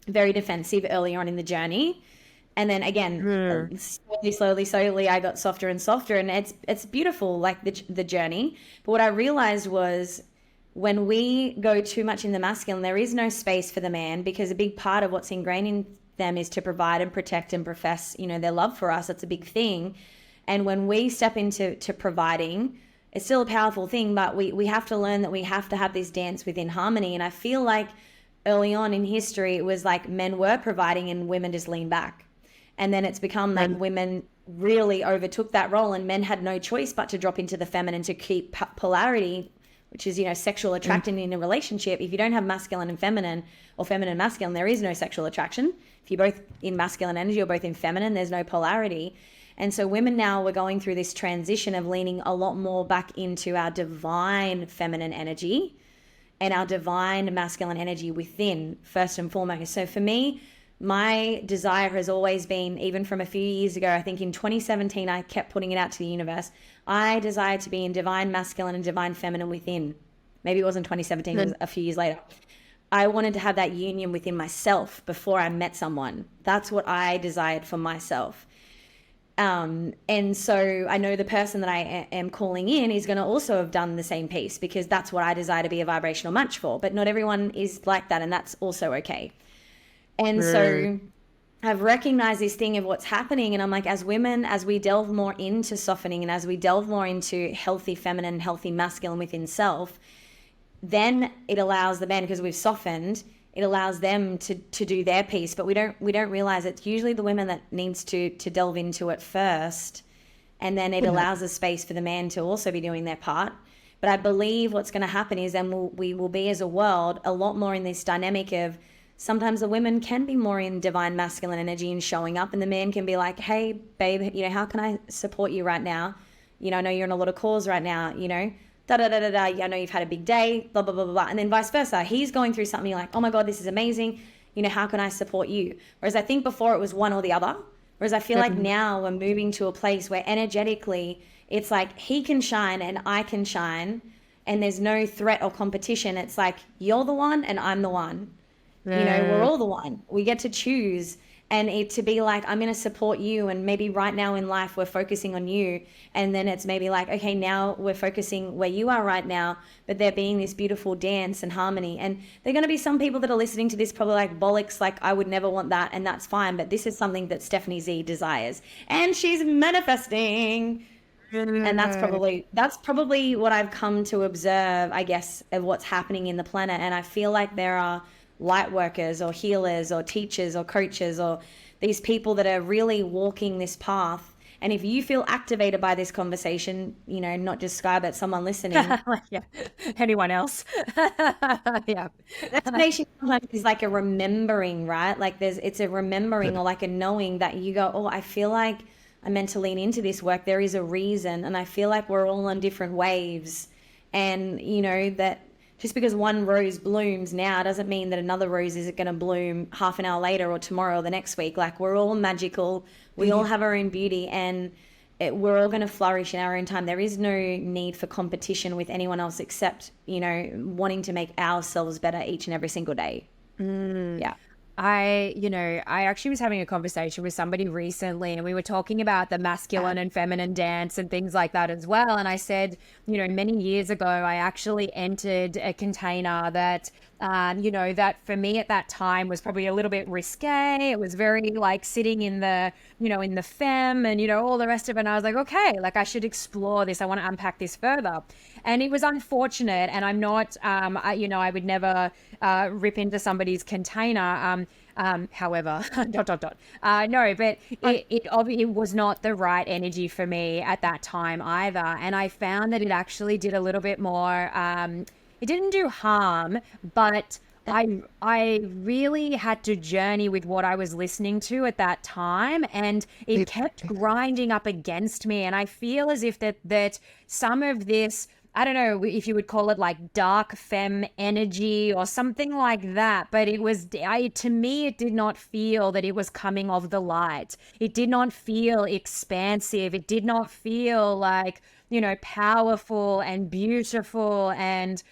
very defensive early on in the journey. And then again, slowly, I got softer and softer, and it's beautiful, like the journey. But what I realized was when we go too much in the masculine, there is no space for the man, because a big part of what's ingrained them is to provide and protect and profess, their love for us. That's a big thing. And when we step into providing, it's still a powerful thing, but we have to learn that we have to have this dance within harmony. And I feel like early on in history, it was like men were providing and women just leaned back. And then it's become like women really overtook that role, and men had no choice but to drop into the feminine to keep polarity, which is, sexual attraction in a relationship. If you don't have masculine and feminine, or feminine and masculine, there is no sexual attraction. If you're both in masculine energy or both in feminine, there's no polarity. And so women now, we're going through this transition of leaning a lot more back into our divine feminine energy and our divine masculine energy within, first and foremost. So for me, my desire has always been, even from a few years ago, I think in 2017, I kept putting it out to the universe. I desire to be in divine masculine and divine feminine within. Maybe it wasn't 2017, it was a few years later. I wanted to have that union within myself before I met someone. That's what I desired for myself. And so I know the person that I am calling in is going to also have done the same piece, because that's what I desire to be a vibrational match for. But not everyone is like that, and that's also okay. And so I've recognized this thing of what's happening. And I'm like, as women, as we delve more into softening and as we delve more into healthy feminine, healthy masculine within self, then it allows the men, because we've softened, it allows them to do their piece. But we don't realize it's usually the women that needs to delve into it first. And then it allows a space for the man to also be doing their part. But I believe what's going to happen is then we will be, as a world, a lot more in this dynamic of, sometimes the women can be more in divine masculine energy and showing up, and the man can be like, hey, babe, how can I support you right now? I know you're in a lot of calls right now, da-da-da-da-da, I know you've had a big day, blah, blah, blah, blah, blah. And then vice versa. He's going through something, you're like, oh my God, this is amazing. How can I support you? Whereas I think before it was one or the other. Whereas I feel like now we're moving to a place where energetically it's like he can shine and I can shine, and there's no threat or competition. It's like, you're the one and I'm the one. We're all the one. We get to choose, and it to be like, I'm going to support you, and maybe right now in life we're focusing on you, and then it's maybe like, okay, now we're focusing where you are right now, but there being this beautiful dance and harmony. And there are going to be some people that are listening to this probably like, bollocks, like I would never want that, and that's fine, but this is something that Stephanie Zee desires, and she's manifesting. And that's probably what I've come to observe, I guess, of what's happening in the planet. And I feel like there are light workers or healers or teachers or coaches or these people that are really walking this path. And if you feel activated by this conversation, not just Sky, but someone listening. Yeah. Anyone else? Yeah. Destination sometimes is like a remembering, right? Like it's a remembering or like a knowing that you go, oh, I feel like I'm meant to lean into this work. There is a reason. And I feel like we're all on different waves. And, that just because one rose blooms now doesn't mean that another rose isn't going to bloom half an hour later or tomorrow or the next week. Like, we're all magical. We all have our own beauty, and we're all going to flourish in our own time. There is no need for competition with anyone else except, wanting to make ourselves better each and every single day. Yeah. I actually was having a conversation with somebody recently, and we were talking about the masculine and feminine dance and things like that as well. And I said, many years ago, I actually entered a container that, that for me at that time was probably a little bit risque. It was very like sitting in the, in the femme and, all the rest of it. And I was like, okay, like I should explore this. I want to unpack this further. And it was unfortunate. And I'm not, I would never rip into somebody's container. However, ... No, but it was not the right energy for me at that time either. And I found that it actually did a little bit more, it didn't do harm, but I really had to journey with what I was listening to at that time, and it kept grinding up against me. And I feel as if that some of this, I don't know if you would call it like dark femme energy or something like that, but to me, it did not feel that it was coming of the light. It did not feel expansive. It did not feel like, powerful and beautiful and,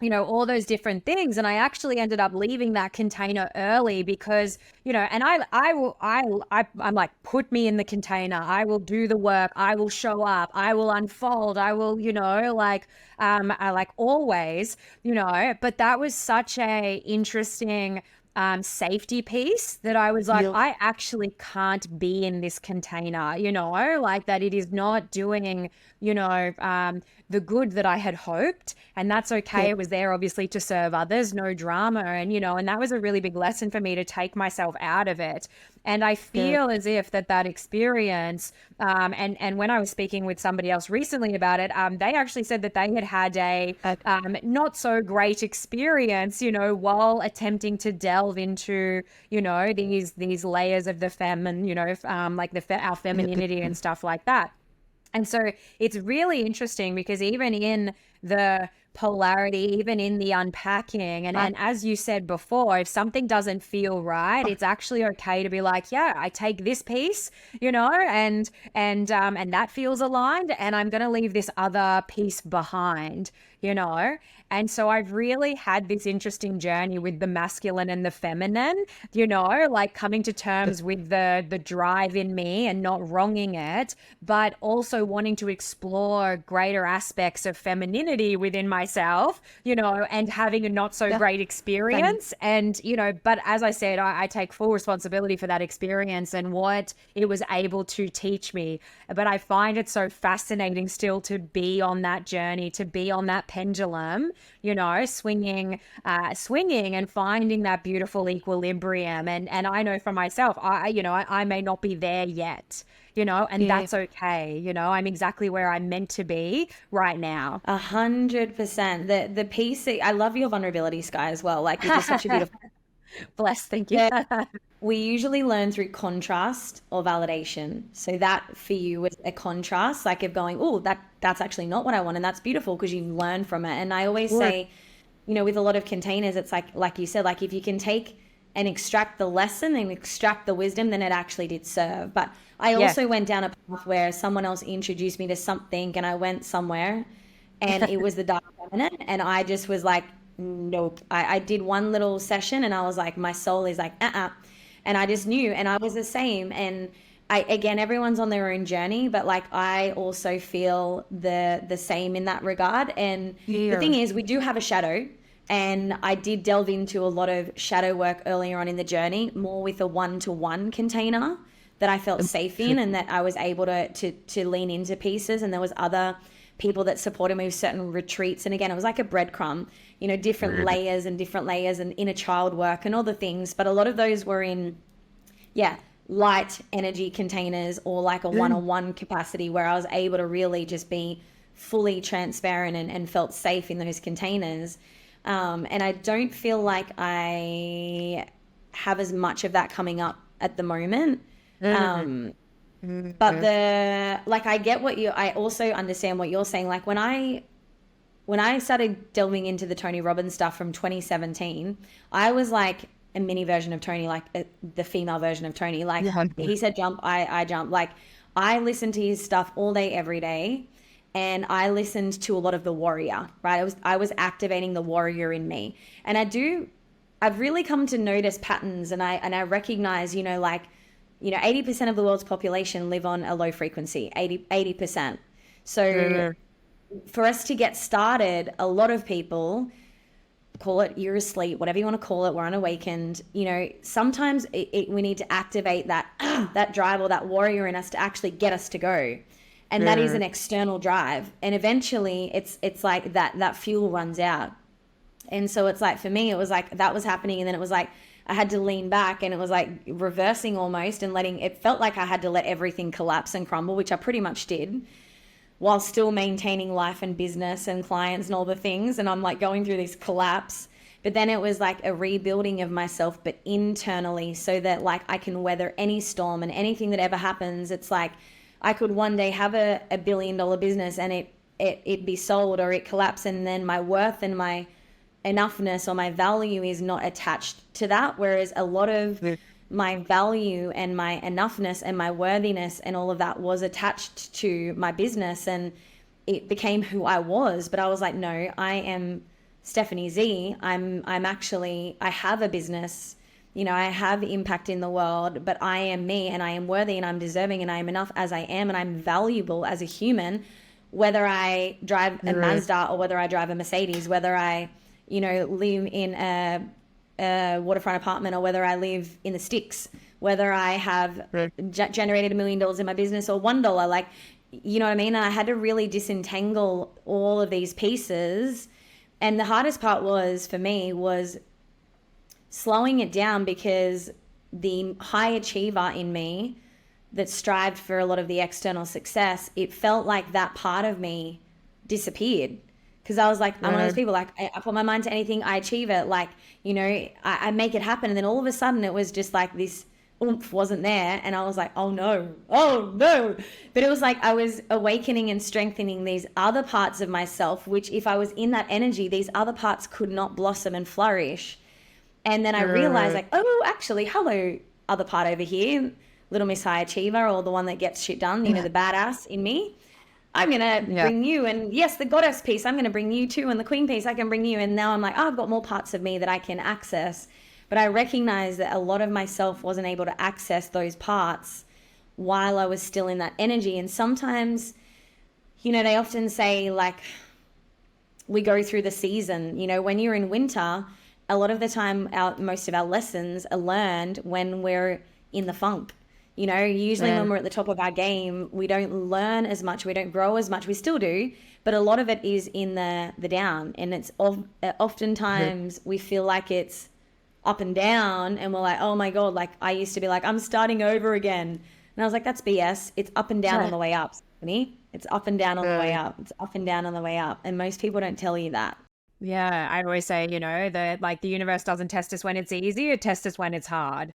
all those different things. And I actually ended up leaving that container early because, and I'm like, put me in the container. I will do the work. I will show up. I will unfold. I will, I like always, but that was such a interesting safety piece that I was like, I actually can't be in this container, like that it is not doing, the good that I had hoped. And that's okay. It was there obviously to serve others, no drama. And, and that was a really big lesson for me to take myself out of it. And I feel as if that experience, and when I was speaking with somebody else recently about it, they actually said that they had a not so great experience, while attempting to delve into, these layers of the femme and, like our femininity and stuff like that. And so it's really interesting because even in the polarity, even in the unpacking, and as you said before, if something doesn't feel right, it's actually okay to be like, yeah, I take this piece, and that feels aligned, and I'm going to leave this other piece behind, And so I've really had this interesting journey with the masculine and the feminine, like coming to terms with the drive in me and not wronging it, but also wanting to explore greater aspects of femininity within myself, and having a not so great experience. And, but as I said, I take full responsibility for that experience and what it was able to teach me. But I find it so fascinating still to be on that journey, to be on that pendulum, swinging and finding that beautiful equilibrium. And I know for myself, I may not be there yet, and that's okay. I'm exactly where I'm meant to be right now. 100%. The piece, I love your vulnerability, Sky, as well. Like, you're just such a beautiful. Bless, thank you. We usually learn through contrast or validation. So that for you was a contrast, like of going, oh, that's actually not what I want. And that's beautiful because you've learned from it. And I always say, with a lot of containers, it's like you said, like if you can take and extract the lesson and extract the wisdom, then it actually did serve. But I also went down a path where someone else introduced me to something and I went somewhere and it was the dark feminine. And I just was like, nope. I did one little session and I was like, my soul is like, and I just knew, and I was the same. And again, everyone's on their own journey, but like I also feel the same in that regard. And the thing is, we do have a shadow, and I did delve into a lot of shadow work earlier on in the journey, more with a one-to-one container that I felt safe in, and that I was able to lean into pieces. And there was other people that supported me with certain retreats. And again, it was like a breadcrumb, different layers and inner child work and all the things. But a lot of those were in, light energy containers or like a one-on-one capacity where I was able to really just be fully transparent and felt safe in those containers. And I don't feel like I have as much of that coming up at the moment. But I also understand what you're saying. Like when I started delving into the Tony Robbins stuff from 2017, I was like a mini version of Tony, like the female version of Tony. Like he said jump, I jump. Like I listened to his stuff all day, every day. And I listened to a lot of the warrior, right? I was activating the warrior in me. And I've really come to notice patterns, and I recognize, 80% of the world's population live on a low frequency, 80%. So for us to get started, a lot of people, call it you're asleep, whatever you want to call it, we're unawakened. Sometimes we need to activate that drive or that warrior in us to actually get us to go. And that is an external drive. And eventually it's like that fuel runs out. And so it's like, for me, it was like that was happening. And then it was like, I had to lean back, and it was like reversing almost, and it felt like I had to let everything collapse and crumble, which I pretty much did, while still maintaining life and business and clients and all the things. And I'm like going through this collapse. But then it was like a rebuilding of myself, but internally, so that like I can weather any storm and anything that ever happens. It's like, I could one day have a $1 billion business and it be sold, or it collapse, and then my worth and my enoughness or my value is not attached to that. Whereas a lot of my value and my enoughness and my worthiness and all of that was attached to my business, and it became who I was. But I was like, no, I am Stephanie Zee. I'm actually, I have a business. I have impact in the world, but I am me, and I am worthy, and I'm deserving, and I am enough as I am, and I'm valuable as a human, whether I drive a Mazda or whether I drive a Mercedes, whether I, live in a a waterfront apartment or whether I live in the sticks, whether I have generated $1 million in my business or $1, like, you know what I mean? And I had to really disentangle all of these pieces. And the hardest part was for me was slowing it down, because the high achiever in me that strived for a lot of the external success, it felt like that part of me disappeared. Because I was like, I'm one of those people, like, I put my mind to anything, I achieve it. Like, you know, I make it happen. And then all of a sudden it was just like this oomph wasn't there. And I was like, oh no. But it was like I was awakening and strengthening these other parts of myself, which if I was in that energy, these other parts could not blossom and flourish. And then I realized, like, oh, actually, hello, other part over here, little Miss High Achiever, or the one that gets shit done, you know, the badass in me. I'm going to bring you, and yes, the goddess piece, I'm going to bring you too, and the queen piece, I can bring you. And now I'm like, oh, I've got more parts of me that I can access. But I recognize that a lot of myself wasn't able to access those parts while I was still in that energy. And sometimes, you know, they often say, like, we go through the season, you know, when you're in winter, a lot of the time, most of our lessons are learned when we're in the funk. You know, usually when we're at the top of our game, we don't learn as much, we don't grow as much. We still do, but a lot of it is in the down. And it's oftentimes we feel like it's up and down, and we're like, oh my God, like I used to be like, I'm starting over again. And I was like, that's BS. It's up and down on the way up, Stephanie. It's up and down on the way up. It's up and down on the way up. And most people don't tell you that. Yeah, I always say, you know, that like the universe doesn't test us when it's easy, it tests us when it's hard.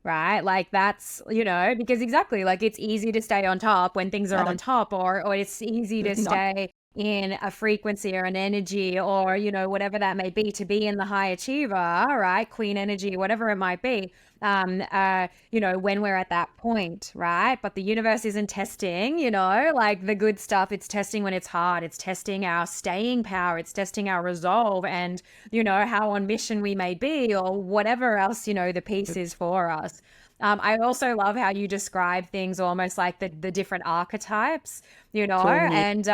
Right? Like that's, you know, because exactly, like it's easy to stay on top when things are on top, or it's easy to stay in a frequency or an energy, or, you know, whatever that may be, to be in the high achiever, right? Queen energy, whatever it might be, you know, when we're at that point, right? But the universe isn't testing, you know, like the good stuff. It's testing when it's hard. It's testing our staying power. It's testing our resolve, and, you know, how on mission we may be, or whatever else, you know, the piece is for us. I also love how you describe things almost like the different archetypes, you know, and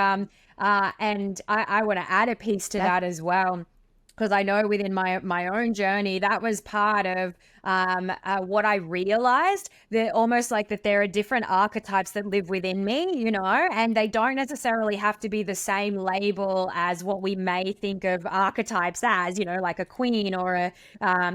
I want to add a piece to that as well, because I know within my own journey, that was part of what I realized, that almost like that there are different archetypes that live within me, you know, and they don't necessarily have to be the same label as what we may think of archetypes as, you know, like a queen or a,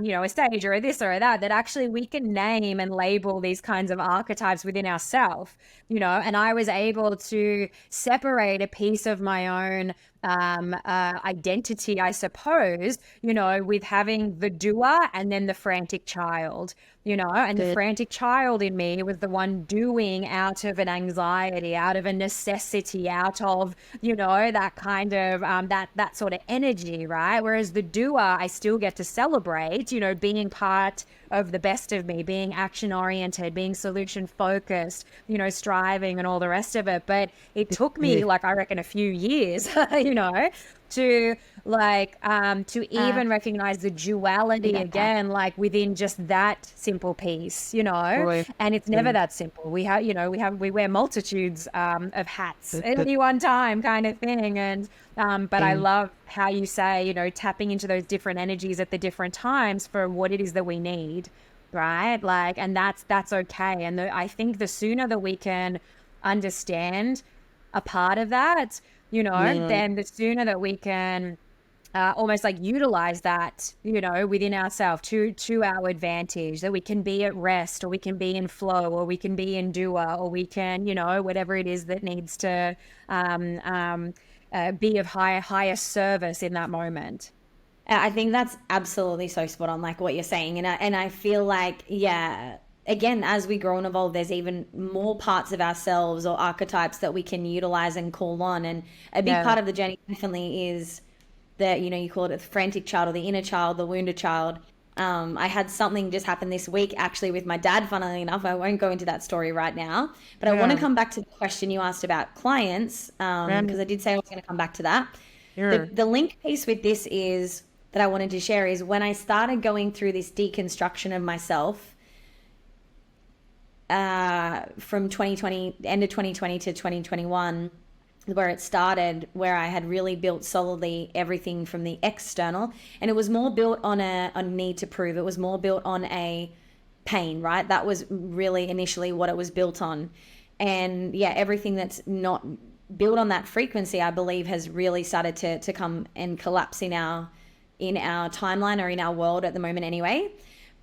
you know, a stage or a this or a that actually we can name and label these kinds of archetypes within ourselves, you know. And I was able to separate a piece of my own identity, I suppose, you know, with having the doer and then the frantic child, you know. And the frantic child in me was the one doing out of an anxiety, out of a necessity, out of, you know, that kind of that sort of energy, right? Whereas the doer, I still get to celebrate, you know, being part of the best of me, being action oriented, being solution focused, you know, striving and all the rest of it. But it took me, like, I reckon a few years, you know, to like to even recognize the duality again, like within just that simple piece, you know. And it's never that simple. We have, you know, we wear multitudes of hats at any one time, kind of thing. And but I love how you say, you know, tapping into those different energies at the different times for what it is that we need, right? Like, and that's okay. And I think the sooner that we can understand a part of that, you know, then the sooner that we can almost like utilize that, you know, within ourselves to our advantage, that we can be at rest, or we can be in flow, or we can be in doer, or we can, you know, whatever it is that needs to be of higher service in that moment. I think that's absolutely so spot on, like what you're saying. And I feel like, yeah, again, as we grow and evolve, there's even more parts of ourselves or archetypes that we can utilize and call on. And a big part of the journey definitely is that, you know, you call it a frantic child, or the inner child, the wounded child. I had something just happen this week actually with my dad, funnily enough. I won't go into that story right now, but I want to come back to the question you asked about clients, because I did say I was going to come back to that. The link piece with this is that I wanted to share is when I started going through this deconstruction of myself from 2020, end of 2020 to 2021, where it started, where I had really built solidly everything from the external, and it was more built on a need to prove. It was more built on a pain, right? That was really initially what it was built on. And yeah, everything that's not built on that frequency, I believe, has really started to come and collapse in our timeline, or in our world at the moment anyway.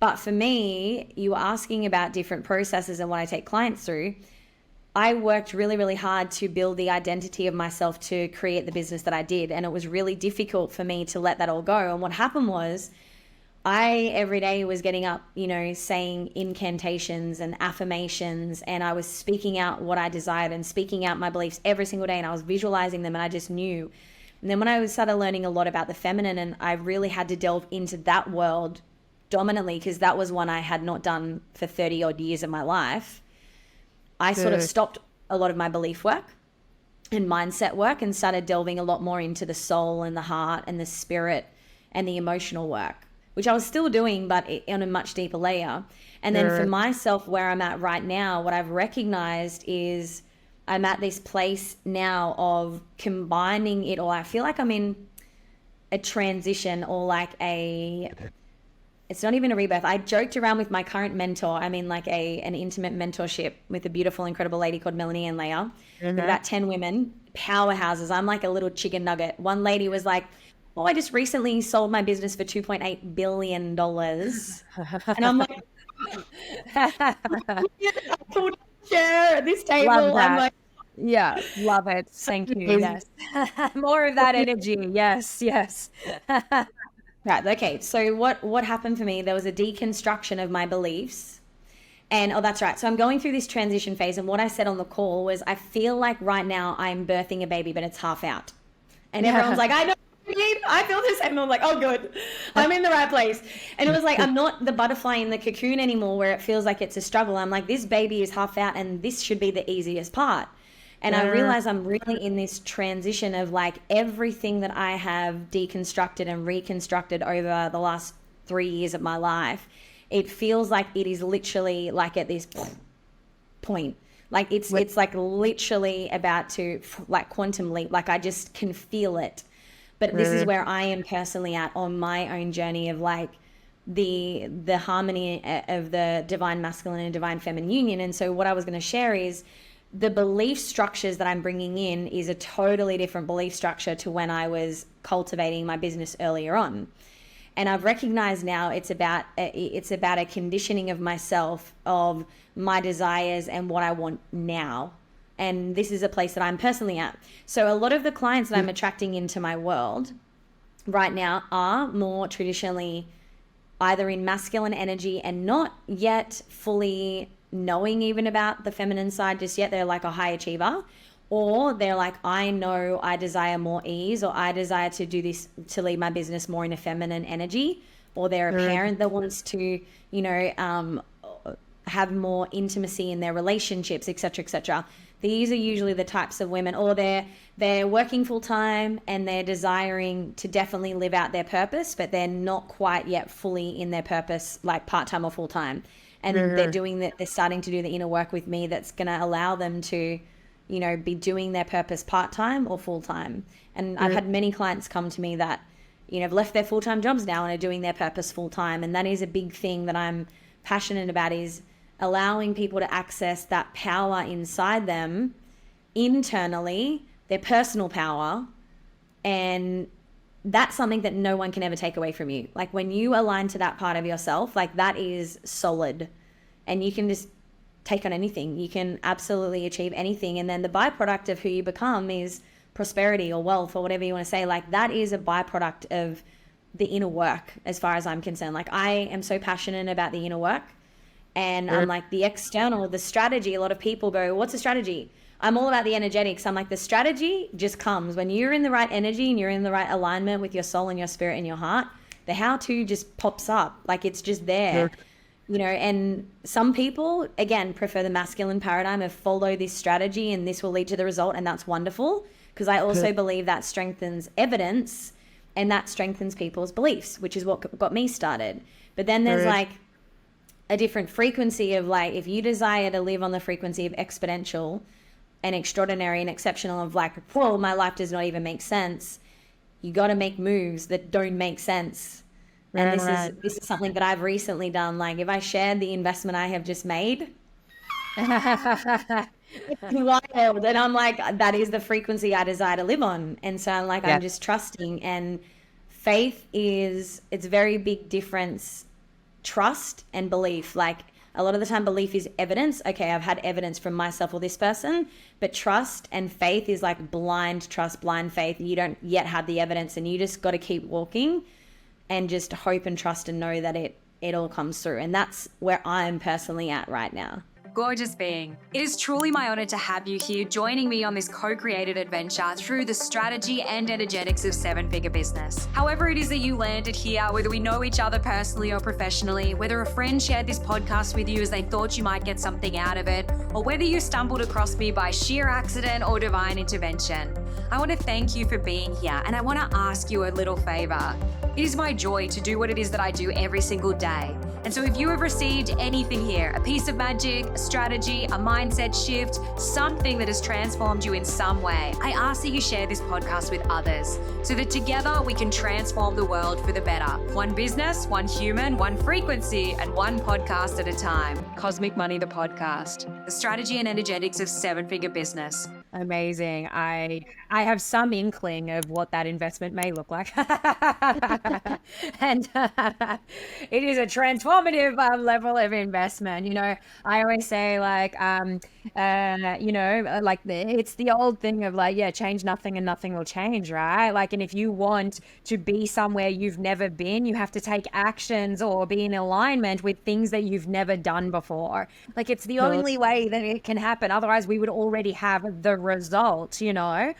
But for me, you were asking about different processes and what I take clients through. I worked really, really hard to build the identity of myself to create the business that I did. And it was really difficult for me to let that all go. And what happened was, I every day was getting up, saying incantations and affirmations, and I was speaking out what I desired and speaking out my beliefs every single day, and I was visualizing them, and I just knew. And then when I started learning a lot about the feminine, and I really had to delve into that world dominantly, because that was one I had not done for 30 odd years of my life, I sort of stopped a lot of my belief work and mindset work and started delving a lot more into the soul and the heart and the spirit and the emotional work, which I was still doing, but on a much deeper layer. And then for myself, where I'm at right now, what I've recognized is I'm at this place now of combining it all. I feel like I'm in a transition, or like it's not even a rebirth. I joked around with my current mentor. I'm in like an intimate mentorship with a beautiful, incredible lady called Melanie and Leah. About 10 women, powerhouses. I'm like a little chicken nugget. One lady was like, "Oh, I just recently sold my business for $2.8 billion. And I'm like, I pulled a chair at this table. Love that. I'm like, yeah, love it. Thank you. Yes. More of that energy. Yes. Right. Okay. So what happened for me? There was a deconstruction of my beliefs. And that's right. So I'm going through this transition phase. And what I said on the call was, I feel like right now I'm birthing a baby, but it's half out. And everyone's like, I know. I feel the same. I'm like, oh, good. I'm in the right place. And it was like, I'm not the butterfly in the cocoon anymore, where it feels like it's a struggle. I'm like, this baby is half out, and this should be the easiest part. And I realize I'm really in this transition of like everything that I have deconstructed and reconstructed over the last 3 years of my life. It feels like it is literally like at this point. Like it's like literally about to like quantum leap. Like I just can feel it. But this is where I am personally at on my own journey of like the harmony of the divine masculine and divine feminine union. And so what I was going to share is the belief structures that I'm bringing in is a totally different belief structure to when I was cultivating my business earlier on. And I've recognized now it's about a conditioning of myself, of my desires and what I want now. And this is a place that I'm personally at. So a lot of the clients that I'm attracting into my world right now are more traditionally either in masculine energy and not yet fully knowing even about the feminine side just yet. They're like a high achiever, or they're like, I know I desire more ease, or I desire to do this, to lead my business more in a feminine energy, or they're a parent that wants to, have more intimacy in their relationships, etc., etc. These are usually the types of women, or they're working full time and they're desiring to definitely live out their purpose, but they're not quite yet fully in their purpose, like part time or full time. And they're starting to do the inner work with me that's going to allow them to, be doing their purpose part time or full time. And I've had many clients come to me that, have left their full time jobs now and are doing their purpose full time. And that is a big thing that I'm passionate about, is allowing people to access that power inside them internally, their personal power. And that's something that no one can ever take away from you. Like when you align to that part of yourself, like that is solid, and you can just take on anything. You can absolutely achieve anything. And then the byproduct of who you become is prosperity or wealth or whatever you want to say. Like that is a byproduct of the inner work, as far as I'm concerned. Like I am so passionate about the inner work, and I'm like the external, the strategy. A lot of people go, what's a strategy? I'm all about the energetics. I'm like, the strategy just comes when you're in the right energy and you're in the right alignment with your soul and your spirit and your heart. The how-to just pops up. Like it's just there, and some people, again, prefer the masculine paradigm of follow this strategy and this will lead to the result. And that's wonderful, because I also believe that strengthens evidence and that strengthens people's beliefs, which is what got me started. But then there's like a different frequency of like, if you desire to live on the frequency of exponential, and extraordinary and exceptional of like, whoa, my life does not even make sense. You got to make moves that don't make sense. And this is something that I've recently done. Like if I shared the investment I have just made, it's wild. And I'm like, that is the frequency I desire to live on. And so I'm like, I'm just trusting. And faith is, it's a very big difference. Trust and belief. Like a lot of the time belief is evidence. Okay, I've had evidence from myself or this person, but trust and faith is like blind trust, blind faith. You don't yet have the evidence and you just got to keep walking and just hope and trust and know that it all comes through. And that's where I'm personally at right now. Gorgeous being. It is truly my honor to have you here joining me on this co-created adventure through the strategy and energetics of seven-figure business. However it is that you landed here, whether we know each other personally or professionally, whether a friend shared this podcast with you as they thought you might get something out of it, or whether you stumbled across me by sheer accident or divine intervention, I want to thank you for being here and I want to ask you a little favor. It is my joy to do what it is that I do every single day. And so if you have received anything here, a piece of magic, a strategy, a mindset shift, something that has transformed you in some way, I ask that you share this podcast with others so that together we can transform the world for the better. One business, one human, one frequency, and one podcast at a time. Cosmic Money, the podcast, the strategy and energetics of seven-figure business. Amazing. I have some inkling of what that investment may look like. And it is a transformative level of investment. You know, I always say like, you know, like it's the old thing of like, yeah, change nothing and nothing will change, right? Like, and if you want to be somewhere you've never been, you have to take actions or be in alignment with things that you've never done before. Like it's the only way that it can happen. Otherwise we would already have the result, you know?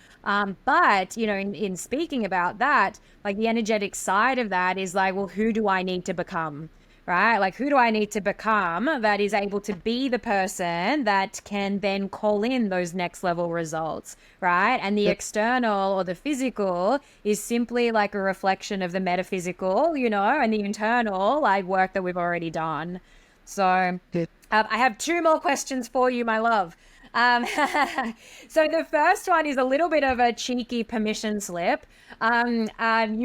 But, you know, in speaking about that, like the energetic side of that is like, well, who do I need to become? Right? Like, who do I need to become that is able to be the person that can then call in those next level results, right? And the external or the physical is simply like a reflection of the metaphysical, you know, and the internal like work that we've already done. So I have two more questions for you, my love. So the first one is a little bit of a cheeky permission slip. You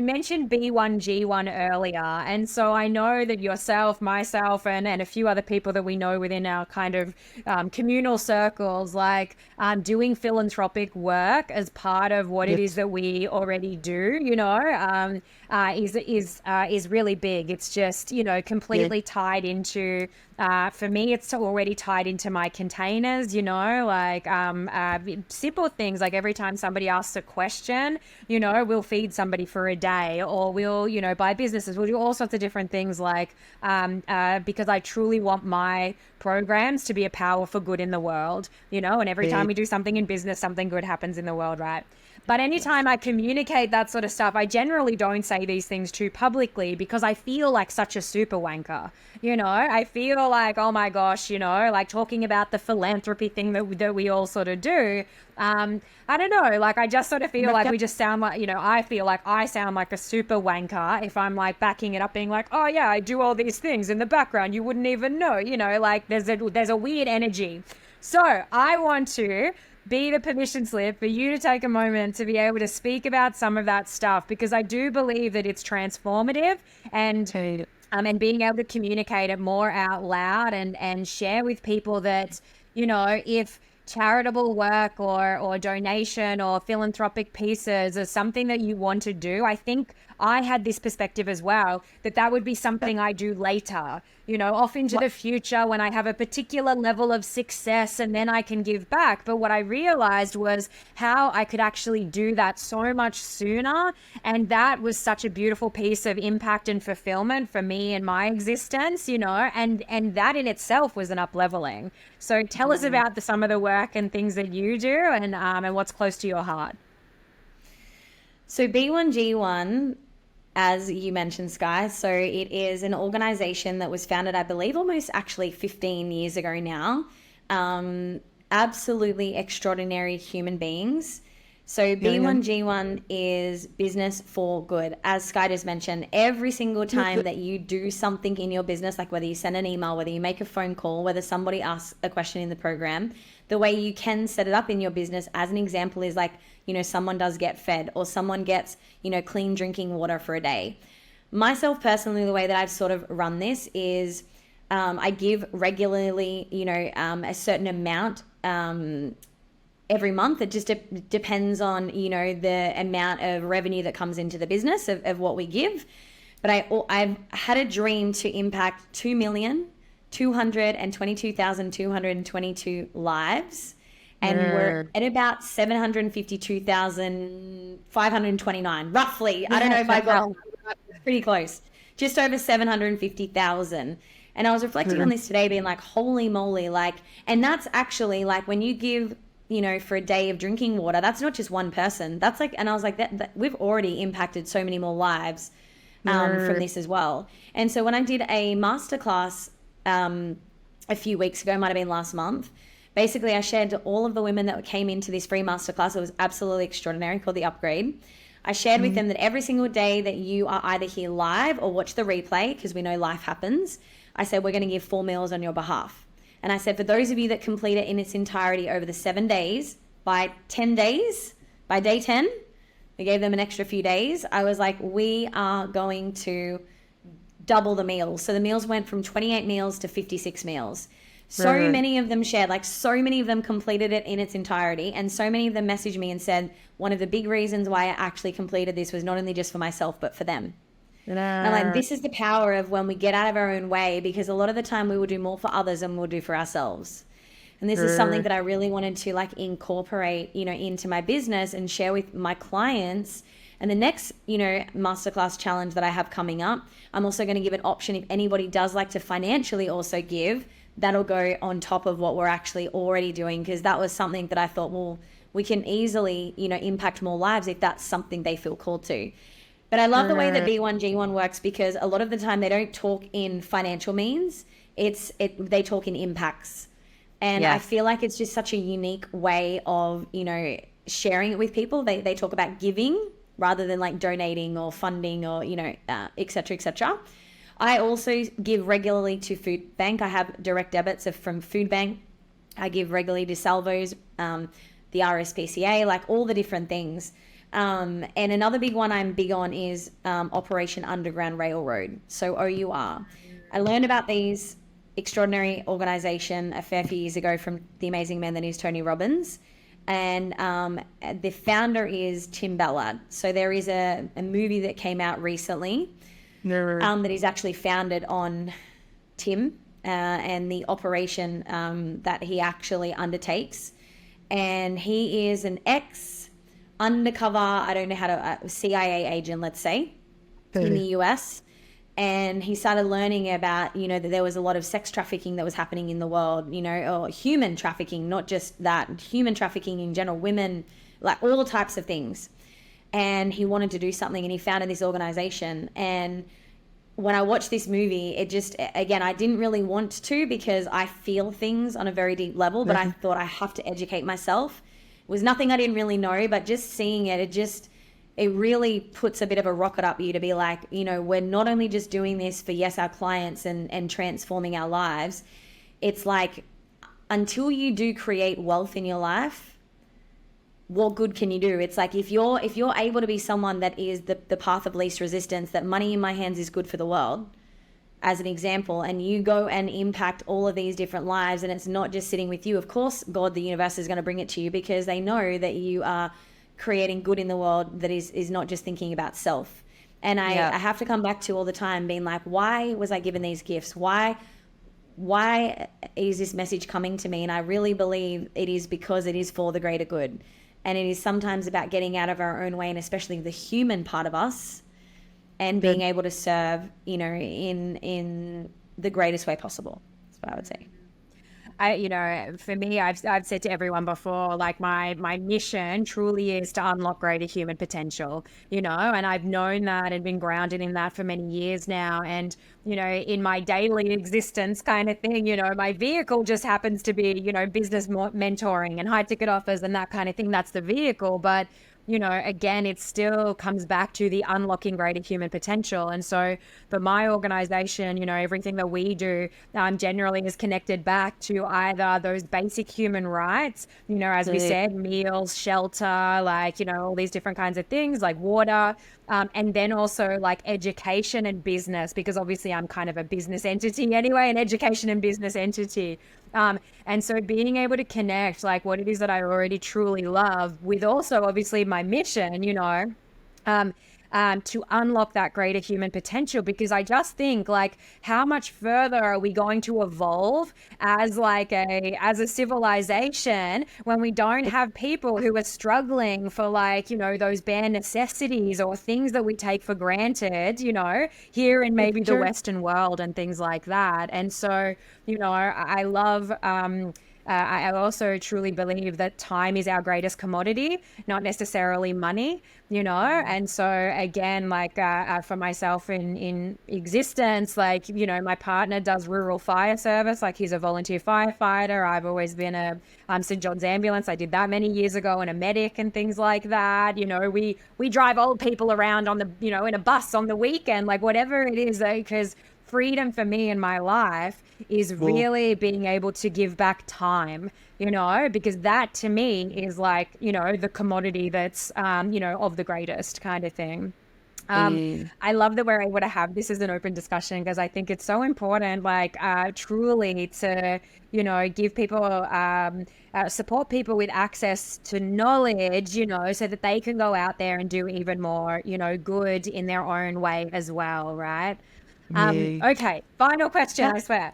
mentioned B1G1 earlier. And so I know that yourself, myself, and a few other people that we know within our kind of communal circles, like doing philanthropic work as part of what it is that we already do, you know, is really big. It's just, you know, completely tied into, for me, it's already tied into my containers, you know, like simple things like every time somebody asks a question, you know, we'll feed somebody for a day, or we'll, you know, buy businesses. We'll do all sorts of different things like because I truly want my programs to be a power for good in the world, you know, and every time we do something in business, something good happens in the world, right? But anytime I communicate that sort of stuff, I generally don't say these things too publicly because I feel like such a super wanker. You know, I feel like, oh my gosh, you know, like talking about the philanthropy thing that we all sort of do. I don't know, like I just sort of feel like we just sound like, you know, I feel like I sound like a super wanker if I'm like backing it up being like, oh yeah, I do all these things in the background. You wouldn't even know, you know, like there's a weird energy. So I want to be the permission slip for you to take a moment to be able to speak about some of that stuff, because I do believe that it's transformative and being able to communicate it more out loud and share with people that, you know, if charitable work or donation or philanthropic pieces is something that you want to do, I think I had this perspective as well, that would be something I do later, you know, off into the future when I have a particular level of success and then I can give back. But what I realized was how I could actually do that so much sooner. And that was such a beautiful piece of impact and fulfillment for me and my existence, you know, and that in itself was an up-leveling. So tell us about some of the work and things that you do and what's close to your heart. So B1G1, as you mentioned, Sky, so it is an organization that was founded, I believe, almost actually 15 years ago now. Absolutely extraordinary human beings So B1G1 is business for good. As Sky just mentioned, every single time that you do something in your business, like whether you send an email, whether you make a phone call, whether somebody asks a question in the program, the way you can set it up in your business as an example is like, someone does get fed or someone gets, clean drinking water for a day. Myself personally, the way that I've sort of run this is I give regularly, a certain amount every month. It just depends on, the amount of revenue that comes into the business of what we give. But I've had a dream to impact 2,222,222 lives. And we're at about 752,529, roughly. I don't know if I got pretty close. Just over 750,000. And I was reflecting on this today, being like, holy moly, and that's actually when you give, for a day of drinking water, that's not just one person. That's and I was like, that we've already impacted so many more lives from this as well. And so when I did a masterclass a few weeks ago, might have been last month, basically I shared to all of the women that came into this free masterclass. It was absolutely extraordinary, called The Upgrade. I shared with them that every single day that you are either here live or watch the replay, because we know life happens, I said, we're going to give 4 meals on your behalf. And I said, for those of you that complete it in its entirety over the 7 days, by 10 days, by day 10, we gave them an extra few days. I was like, we are going to double the meals. So the meals went from 28 meals to 56 meals. So many of them shared, so many of them completed it in its entirety. And so many of them messaged me and said, one of the big reasons why I actually completed this was not only just for myself, but for them. And I'm like, this is the power of when we get out of our own way, because a lot of the time we will do more for others than we'll do for ourselves. And this is something that I really wanted to incorporate, into my business and share with my clients. And the next, masterclass challenge that I have coming up, I'm also going to give an option if anybody does like to financially also give. That'll go on top of what we're actually already doing, because that was something that I thought, well, we can easily, impact more lives if that's something they feel called to. But I love the way that B1G1 works, because a lot of the time they don't talk in financial means. They talk in impacts. And I feel like it's just such a unique way of, sharing it with people. They talk about giving rather than donating or funding or, et cetera, et cetera. I also give regularly to Food Bank. I have direct debits from Food Bank. I give regularly to Salvos, the RSPCA, all the different things. And another big one I'm big on is Operation Underground Railroad, so OUR. I learned about these extraordinary organization a fair few years ago from the amazing man that is Tony Robbins. And the founder is Tim Ballard. So there is a movie that came out recently that is actually founded on Tim and the operation that he actually undertakes. And he is an undercover, I don't know how to, CIA agent, let's say, in the US. And he started learning about, that there was a lot of sex trafficking that was happening in the world, or human trafficking, not just that, human trafficking in general, women, all types of things. And he wanted to do something, and he founded this organization. And when I watched this movie, it just, again, I didn't really want to, because I feel things on a very deep level, but I thought I have to educate myself. It was nothing I didn't really know, but just seeing it, it really puts a bit of a rocket up you to be like, we're not only just doing this for, yes, our clients and transforming our lives. It's like, until you do create wealth in your life, what good can you do? It's like, if you're able to be someone that is the path of least resistance, that money in my hands is good for the world, as an example, and you go and impact all of these different lives, and it's not just sitting with you. Of course, God, the universe, is going to bring it to you, because they know that you are creating good in the world that is not just thinking about self. And I have to come back to all the time being like, why was I given these gifts? Why is this message coming to me? And I really believe it is because it is for the greater good. And it is sometimes about getting out of our own way, and especially the human part of us, and being able to serve, in the greatest way possible. That's what I would say. For me, I've said to everyone before, like my mission truly is to unlock greater human potential, and I've known that and been grounded in that for many years now. And, in my daily existence kind of thing, my vehicle just happens to be, business mentoring and high ticket offers and that kind of thing. That's the vehicle. But again, it still comes back to the unlocking greater human potential. And so for my organization, everything that we do generally is connected back to either those basic human rights, as we said, meals, shelter, like, all these different kinds of things like water, and then also like education and business, because obviously I'm kind of a business entity anyway, an education and business entity. And so being able to connect like what it is that I already truly love with also obviously my mission, to unlock that greater human potential, because I just think like how much further are we going to evolve as a civilization when we don't have people who are struggling for like, those bare necessities or things that we take for granted, here in maybe the Western world and things like that. And so, I love, I also truly believe that time is our greatest commodity, not necessarily money, and so again, like for myself in existence, like, my partner does rural fire service, like he's a volunteer firefighter. I've always been a St. John's ambulance. I did that many years ago, and a medic and things like that. We drive old people around on the, in a bus on the weekend, like whatever it is, because freedom for me in my life is really being able to give back time, because that to me is like, the commodity that's, of the greatest kind of thing. I love that we're able to have this as an open discussion, because I think it's so important, like truly to, give people, support people with access to knowledge, so that they can go out there and do even more, good in their own way as well, right? Okay, final question, I swear.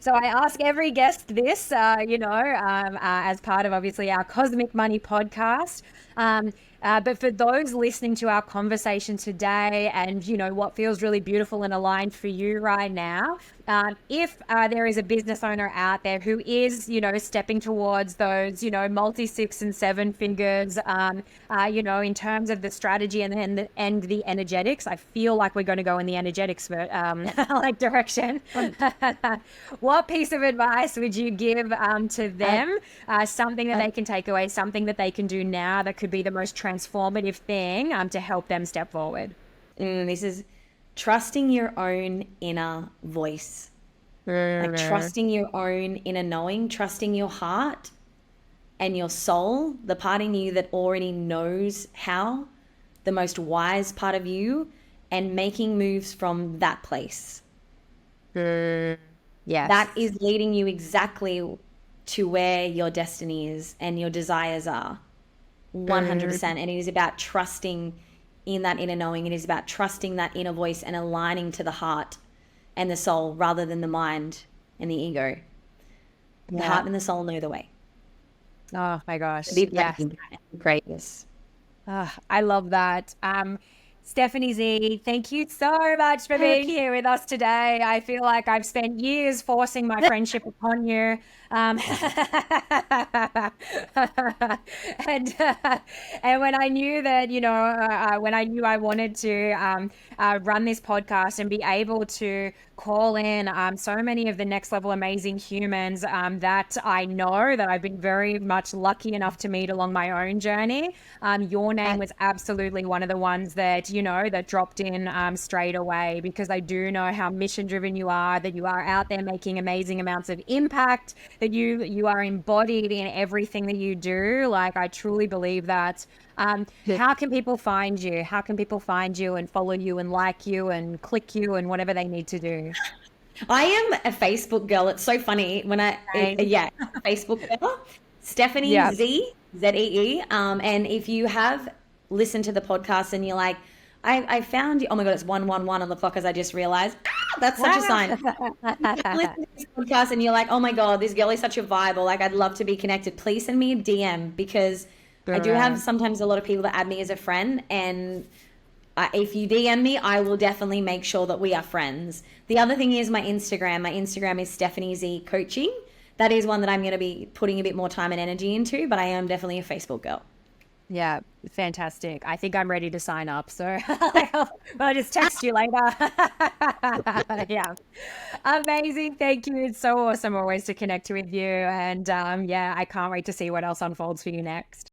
So I ask every guest this, as part of obviously our Cosmic Money podcast. But for those listening to our conversation today and, what feels really beautiful and aligned for you right now, if there is a business owner out there who is, stepping towards those, multi 6 and 7 figures, in terms of the strategy and the energetics, I feel like we're going to go in the energetics direction. What piece of advice would you give to them? Something that they can take away, something that they can do now that could be the most transformative thing to help them step forward. This is trusting your own inner voice, like trusting your own inner knowing, trusting your heart and your soul, the part in you that already knows how, the most wise part of you, and making moves from that place. Yes. That is leading you exactly to where your destiny is and your desires are. 100%. And it is about trusting in that inner knowing. It is about trusting that inner voice and aligning to the heart and the soul rather than the mind and the ego. The heart and the soul know the way. Oh my gosh. Yes. Greatness. I love that. Stephanie Zee, thank you so much for being here with us today. I feel like I've spent years forcing my friendship upon you. And when I knew that, when I knew I wanted to run this podcast and be able to call in so many of the next level amazing humans that I know that I've been very much lucky enough to meet along my own journey, your name was absolutely one of the ones that, that dropped in straight away, because I do know how mission driven you are, that you are out there making amazing amounts of impact, that you are embodied in everything that you do. Like, I truly believe that. How can people find you? How can people find you and follow you and like you and click you and whatever they need to do? I am a Facebook girl. It's so funny when Facebook girl, Stephanie Zee, Z-E-E. And if you have listened to the podcast and you're like, I found you, oh my God, it's 111 on the clock, as I just realized. That's such a sign. Listen to this podcast and you're like, oh my God, this girl is such a vibe, or like, I'd love to be connected. Please send me a DM, because I do have sometimes a lot of people that add me as a friend, and If you DM me, I will definitely make sure that we are friends. The other thing is my Instagram. My Instagram is Stephanie Zee Coaching. That is one that I'm going to be putting a bit more time and energy into, but I am definitely a Facebook girl. Yeah, fantastic. I think I'm ready to sign up. So I'll just text you later. Yeah. Amazing. Thank you. It's so awesome always to connect with you. And yeah, I can't wait to see what else unfolds for you next.